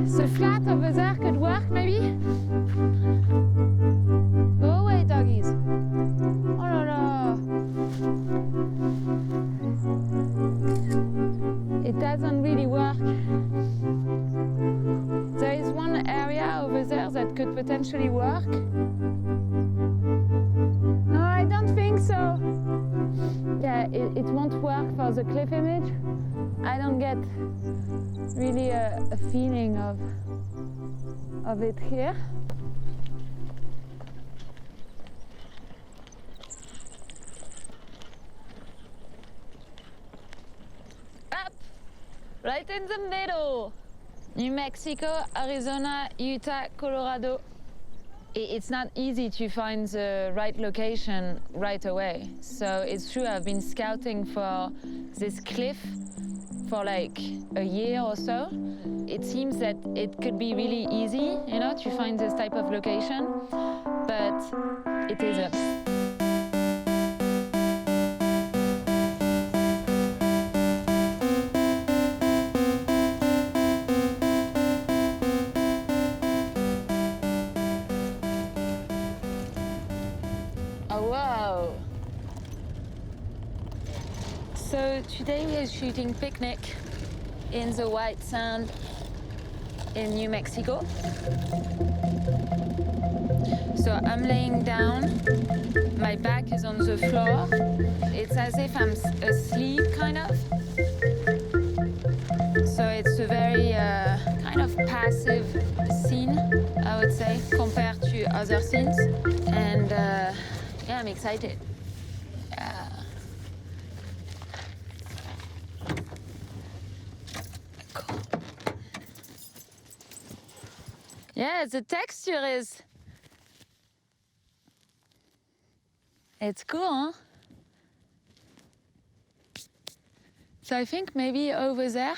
The flat over there could work, maybe? Go away, doggies. Oh la la. It doesn't really work. There is one area over there that could potentially work. No, I don't think so. Yeah, it won't work for the cliff image. I don't get really a feeling of it here. Up! Right in the middle. New Mexico, Arizona, Utah, Colorado. It's not easy to find the right location right away. So it's true, I've been scouting for this cliff for like a year or so. It seems that it could be really easy, you know, to find this type of location, but it isn't. So today we are shooting Picnic in the white sand in New Mexico. So I'm laying down, my back is on the floor. It's as if I'm asleep, kind of. So it's a very kind of passive scene, I would say, compared to other scenes. And yeah, I'm excited. cool. Yeah, the texture is... It's cool, huh? So I think maybe over there,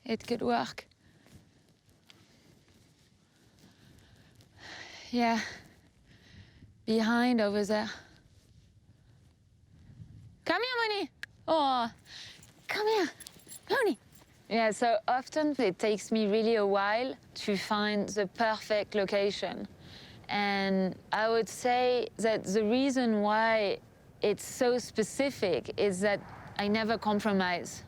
it could work. Yeah, behind over there. Come here, Mooney. Oh, come here, Mooney. Yeah, so often it takes me really a while to find the perfect location. And I would say that the reason why it's so specific is that I never compromise.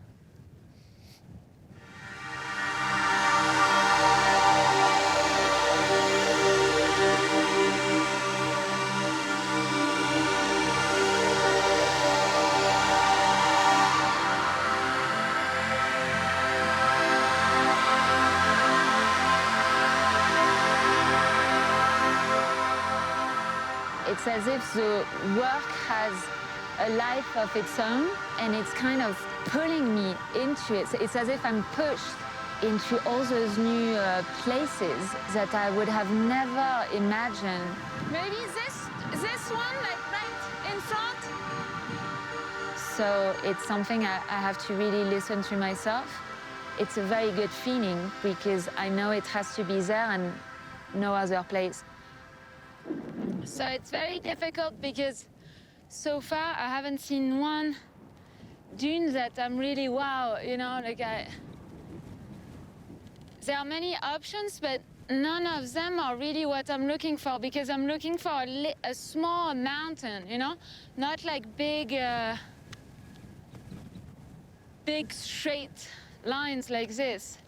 It's as if the work has a life of its own, and it's kind of pulling me into it. It's as if I'm pushed into all those new places that I would have never imagined. Maybe this one, like right in front? So it's something I have to really listen to myself. It's a very good feeling because I know it has to be there and no other place. So it's very difficult because so far I haven't seen one dune that I'm really wow, you know, like there are many options, but none of them are really what I'm looking for because I'm looking for a small mountain, you know, not like big straight lines like this.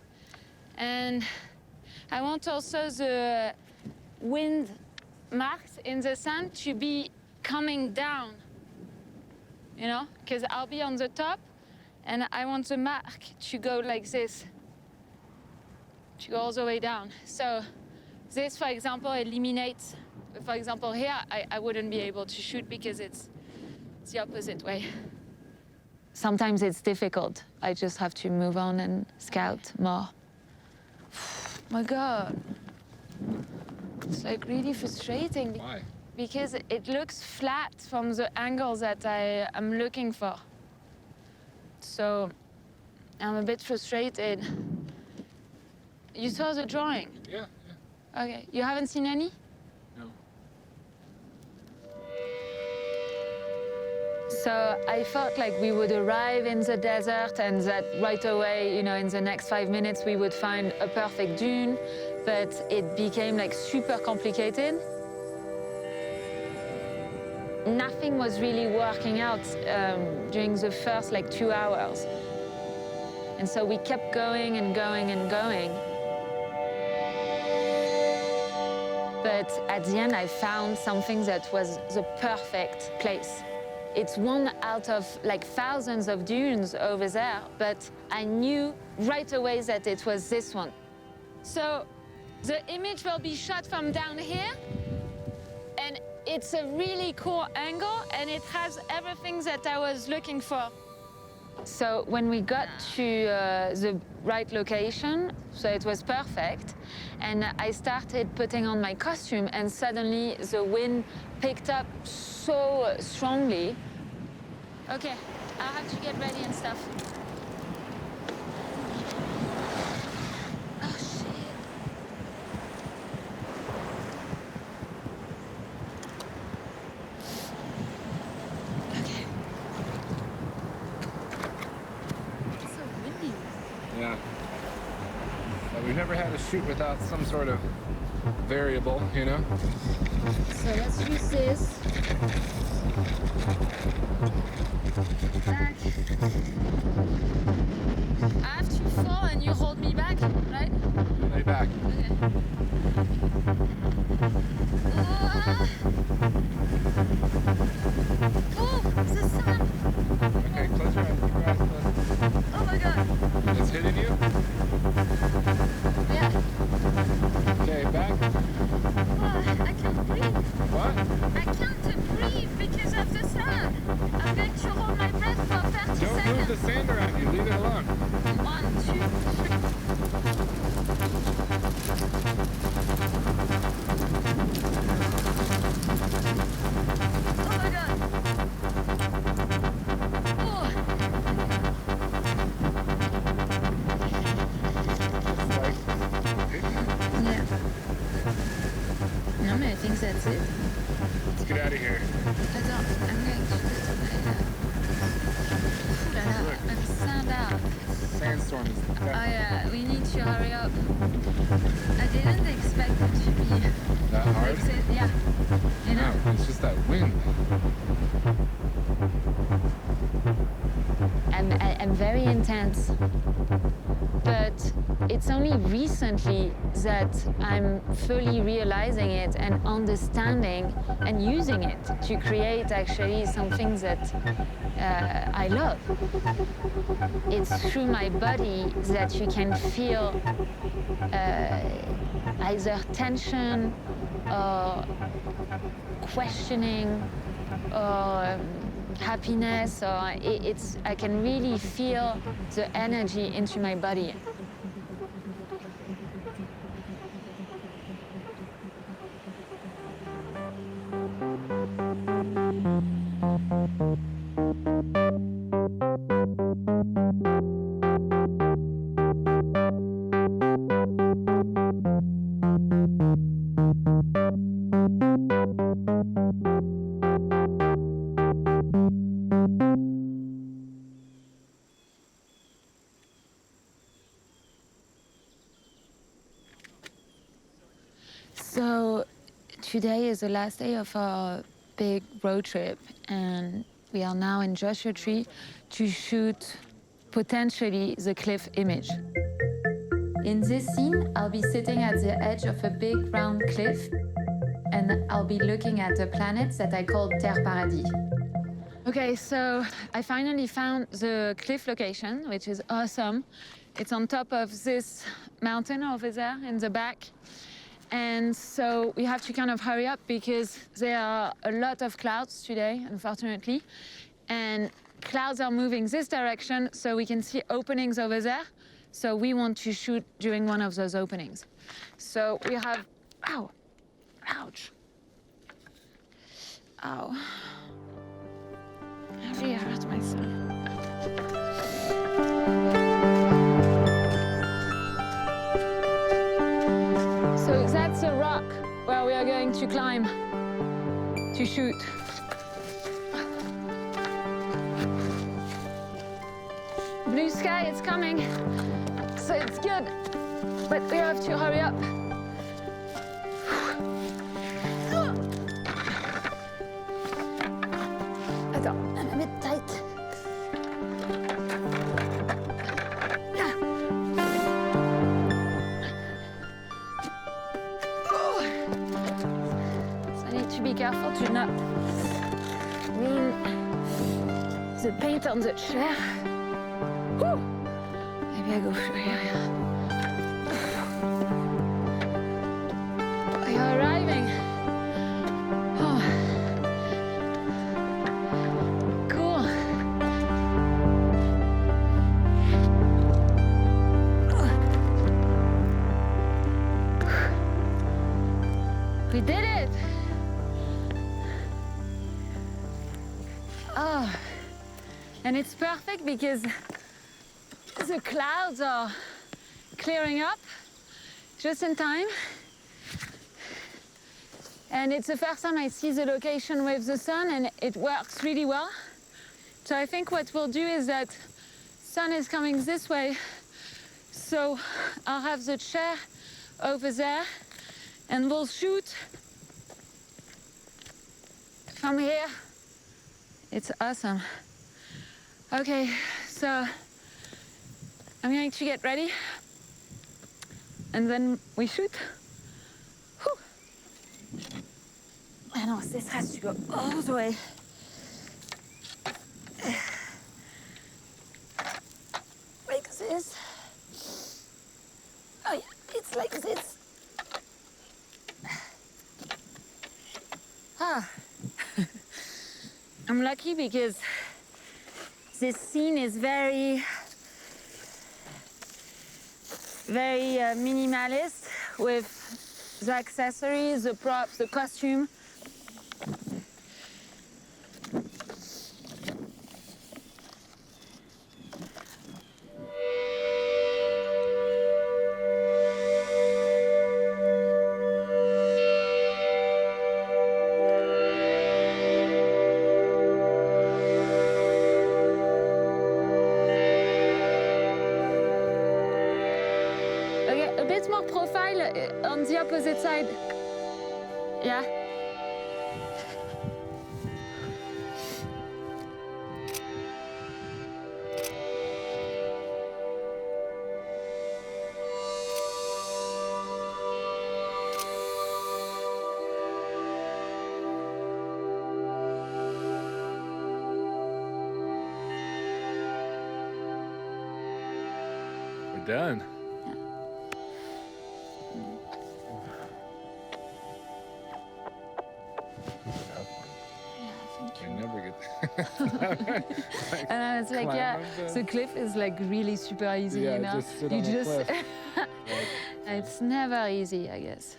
And I want also the wind marks in the sand to be coming down, you know, because I'll be on the top and I want the mark to go like this, to go all the way down. So this, for example, eliminates, for example, here, I wouldn't be able to shoot because it's the opposite way. Sometimes it's difficult. I just have to move on and scout more. My God. It's like really frustrating. Why? Because it looks flat from the angle that I am looking for. So I'm a bit frustrated. You saw the drawing? Yeah. Okay. You haven't seen any? No. So I felt like we would arrive in the desert and that right away, you know, in the next 5 minutes, we would find a perfect dune. But it became like super complicated. Nothing was really working out during the first like 2 hours. And so we kept going and going and going. But at the end, I found something that was the perfect place. It's one out of like thousands of dunes over there, but I knew right away that it was this one. So the image will be shot from down here, and it's a really cool angle, and it has everything that I was looking for. So when we got to the right location, so it was perfect, and I started putting on my costume, and suddenly the wind picked up so strongly. Okay, I'll have to get ready and stuff. Yeah. But we've never had a shoot without some sort of variable, you know? So let's use this. Back. I have to fall and you hold me back, right? Lay back. Okay. Oh, the sun! Okay, close your eyes. Keep your eyes closed. Oh my God! It's hitting you? Yeah. Okay, back. Oh, I can't breathe. What? I can't breathe because of the sun. I'm going to hold my breath for 30 Don't seconds. move the sand around you. Leave it alone. 1, 2, 3. No, but I think that's it. Let's get out of here. Attends, I'm going to... I'm stand out. Sandstorm is Oh yeah, we need to hurry up. I didn't expect it to be that hard. like this. Yeah. You know? No, it's just that wind. I'm very intense, but it's only recently that I'm fully realizing it and understanding and using it to create actually something that I love. It's through my body that you can feel either tension or questioning or happiness, or I can really feel the energy into my body. So today is the last day of our big road trip, and we are now in Joshua Tree to shoot potentially the cliff image. In this scene, I'll be sitting at the edge of a big round cliff, and I'll be looking at the planets that I call Terre Paradis. Okay, so I finally found the cliff location, which is awesome. It's on top of this mountain over there in the back. And so we have to kind of hurry up because there are a lot of clouds today, unfortunately. And clouds are moving this direction, so we can see openings over there. So we want to shoot during one of those openings. So we have, ow, ouch. Ow. I really hurt myself. So that's a rock where we are going to climb to shoot. Blue sky is coming, so it's good, but we have to hurry up. Attends, I'm a bit tight. Be careful to not ruin the paint on the chair. Whew. Maybe I go through here. We are arriving. Oh. Cool. We did it. Oh, and it's perfect because the clouds are clearing up just in time. And it's the first time I see the location with the sun, and it works really well. So I think what we'll do is that sun is coming this way, so I'll have the chair over there, and we'll shoot from here. It's awesome. Okay, so I'm going to get ready, and then we shoot. Whew. I know, this has to go all the way. Like this. Oh yeah, it's like this. Ah. I'm lucky because this scene is very very minimalist with the accessories, the props, the costume. Okay, a bit more profile on the opposite side. Yeah. We're done. You never get And I was like, climb yeah, up the- the cliff is like really super easy, Yeah, you know? just sit you on the just cliff. It's never easy, I guess.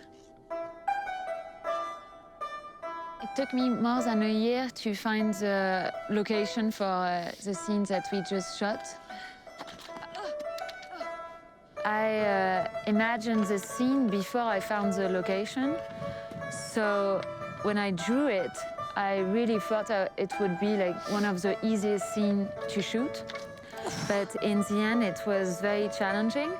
It took me more than a year to find the location for the scene that we just shot. I imagined the scene before I found the location. So when I drew it, I really thought it would be like one of the easiest scenes to shoot. But in the end, it was very challenging.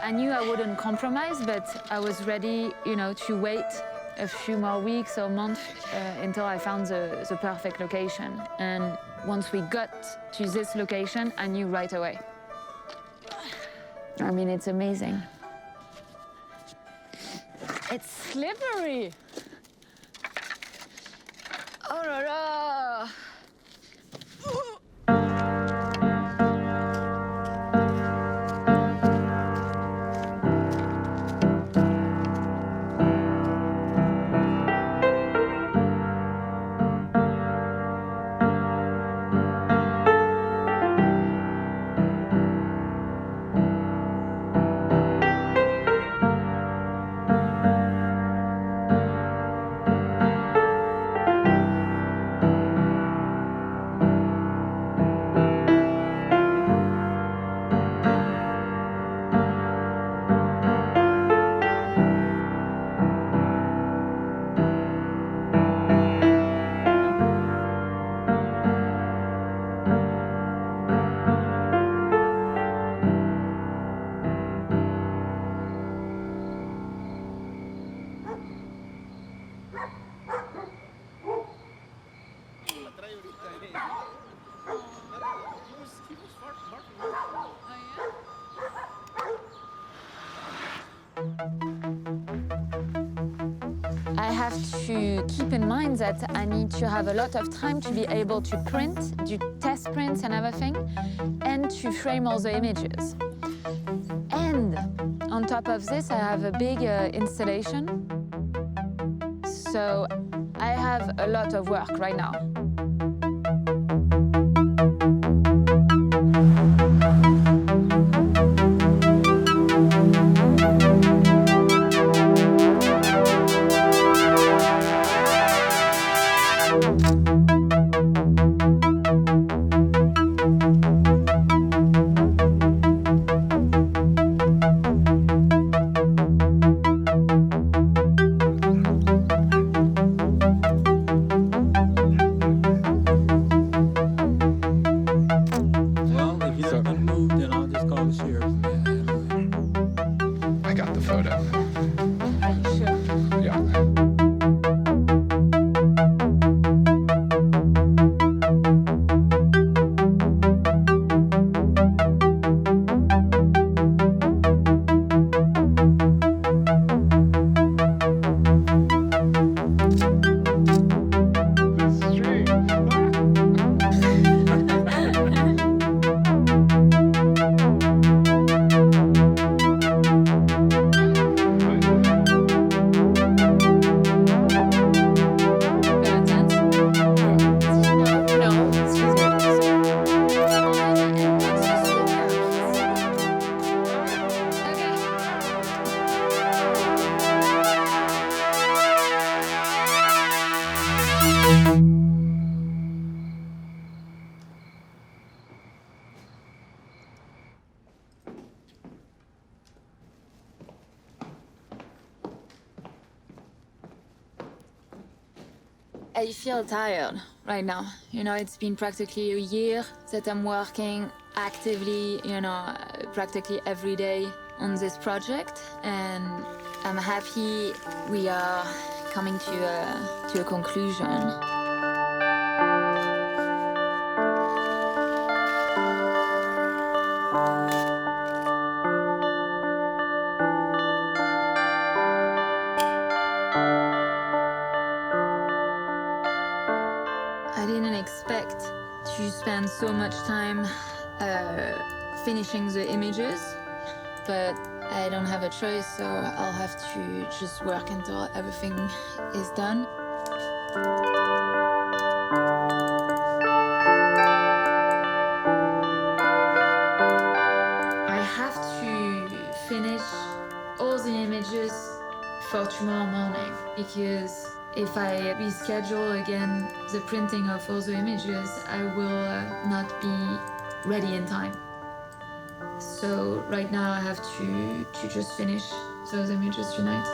I knew I wouldn't compromise, but I was ready, you know, to wait a few more weeks or months until I found the perfect location. And once we got to this location, I knew right away. I mean, it's amazing. It's slippery. Oh la la. I have to keep in mind that I need to have a lot of time to be able to print, do test prints and everything, and to frame all the images. And on top of this, I have a big installation. So I have a lot of work right now. I feel tired right now. You know, it's been practically a year that I'm working actively, you know, practically every day on this project, and I'm happy we are coming to a conclusion. I didn't expect to spend so much time finishing the images, but I don't have a choice, so I'll have to just work until everything is done. I have to finish all the images for tomorrow morning, because if I reschedule again the printing of all the images, I will not be ready in time. So right now I have to just finish those images tonight.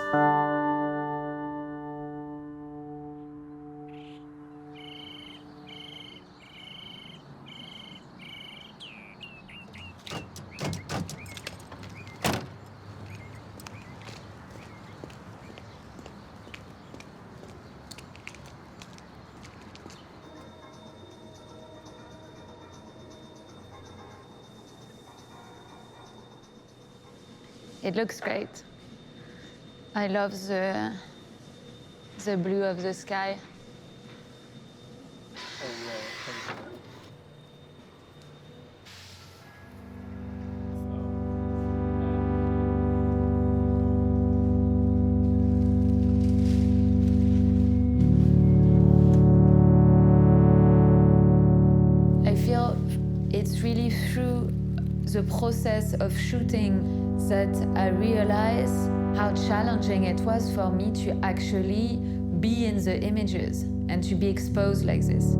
It looks great. I love the blue of the sky. I feel it's really through the process of shooting that I realize how challenging it was for me to actually be in the images and to be exposed like this.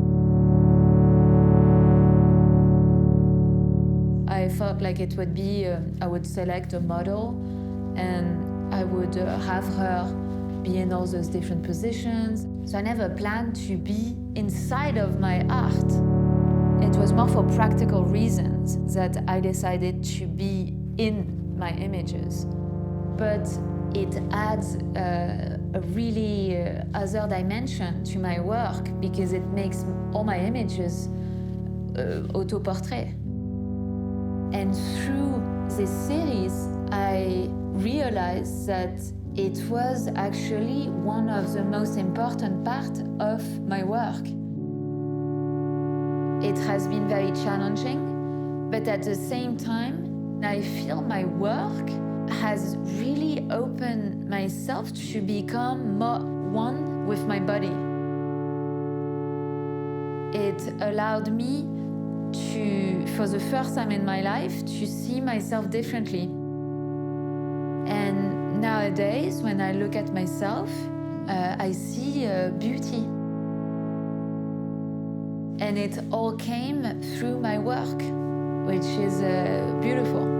I felt like it would be, I would select a model and I would have her be in all those different positions. So I never planned to be inside of my art. It was more for practical reasons that I decided to be in my images. But it adds a really other dimension to my work because it makes all my images auto-portrait. And through this series, I realized that it was actually one of the most important parts of my work. It has been very challenging, but at the same time, I feel my work has really opened myself to become more one with my body. It allowed me to, for the first time in my life, to see myself differently. And nowadays, when I look at myself, I see beauty. And it all came through my work, which is beautiful.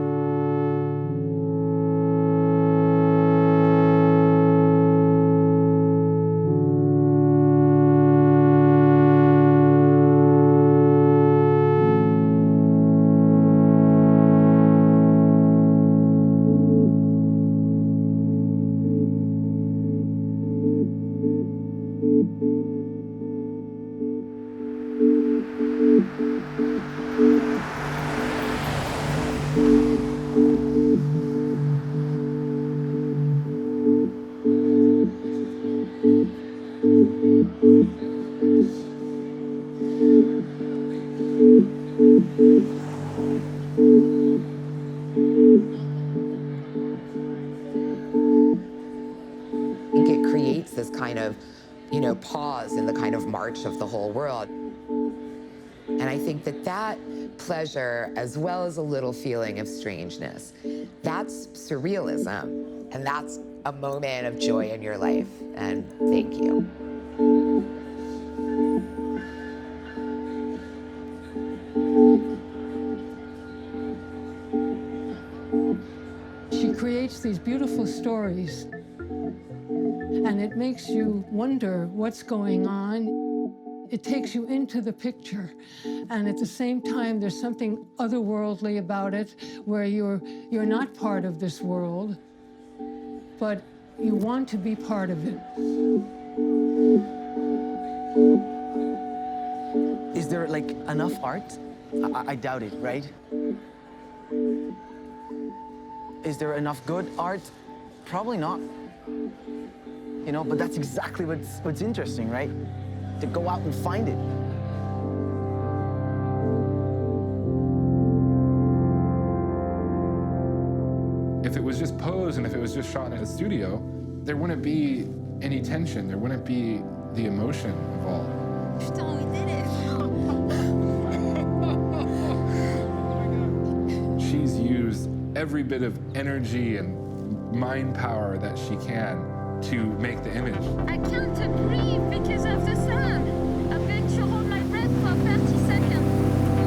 I think it creates this kind of, pause in the kind of march of the whole world. And I think that that pleasure, as well as a little feeling of strangeness, that's surrealism. And that's a moment of joy in your life. And thank you. She creates these beautiful stories, and it makes you wonder what's going on. It takes you into the picture. And at the same time, there's something otherworldly about it, where you're not part of this world, but you want to be part of it. Is there like enough art? I doubt it, right? Is there enough good art? Probably not. You know, but that's exactly what's interesting, right? To go out and find it. If it was just posed and if it was just shot in a studio, there wouldn't be any tension, there wouldn't be the emotion involved. Putain, we did it! She's used every bit of energy and mind power that she can to make the image. I can't breathe because of the sun. I'm going to hold my breath for 30 seconds.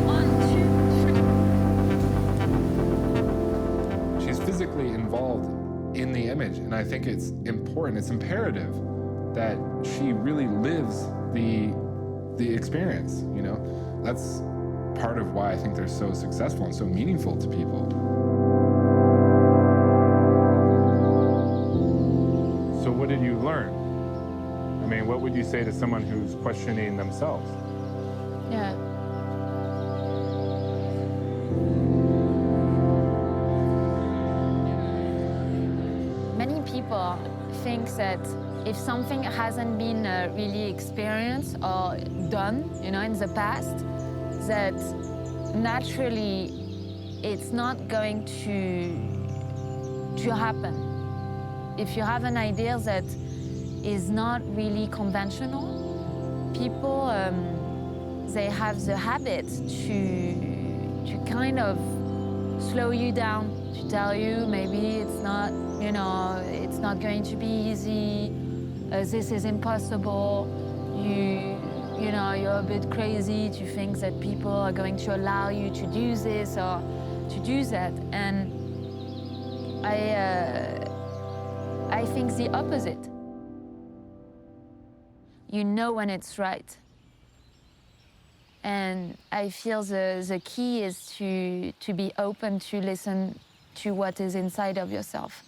1, 2, 3. She's physically involved in the image, and I think it's important, it's imperative that she really lives the experience, you know? That's part of why I think they're so successful and so meaningful to people. So what did you learn? I mean, what would you say to someone who's questioning themselves? Yeah. Many people think that if something hasn't been really experienced or done, you know, in the past, that naturally it's not going to happen. If you have an idea that is not really conventional, people they have the habit to kind of slow you down, to tell you maybe it's not, you know, it's not going to be easy, this is impossible, you know, you're a bit crazy to think that people are going to allow you to do this or to do that. And I think the opposite. You know when it's right. And I feel the key is to be open to listen to what is inside of yourself.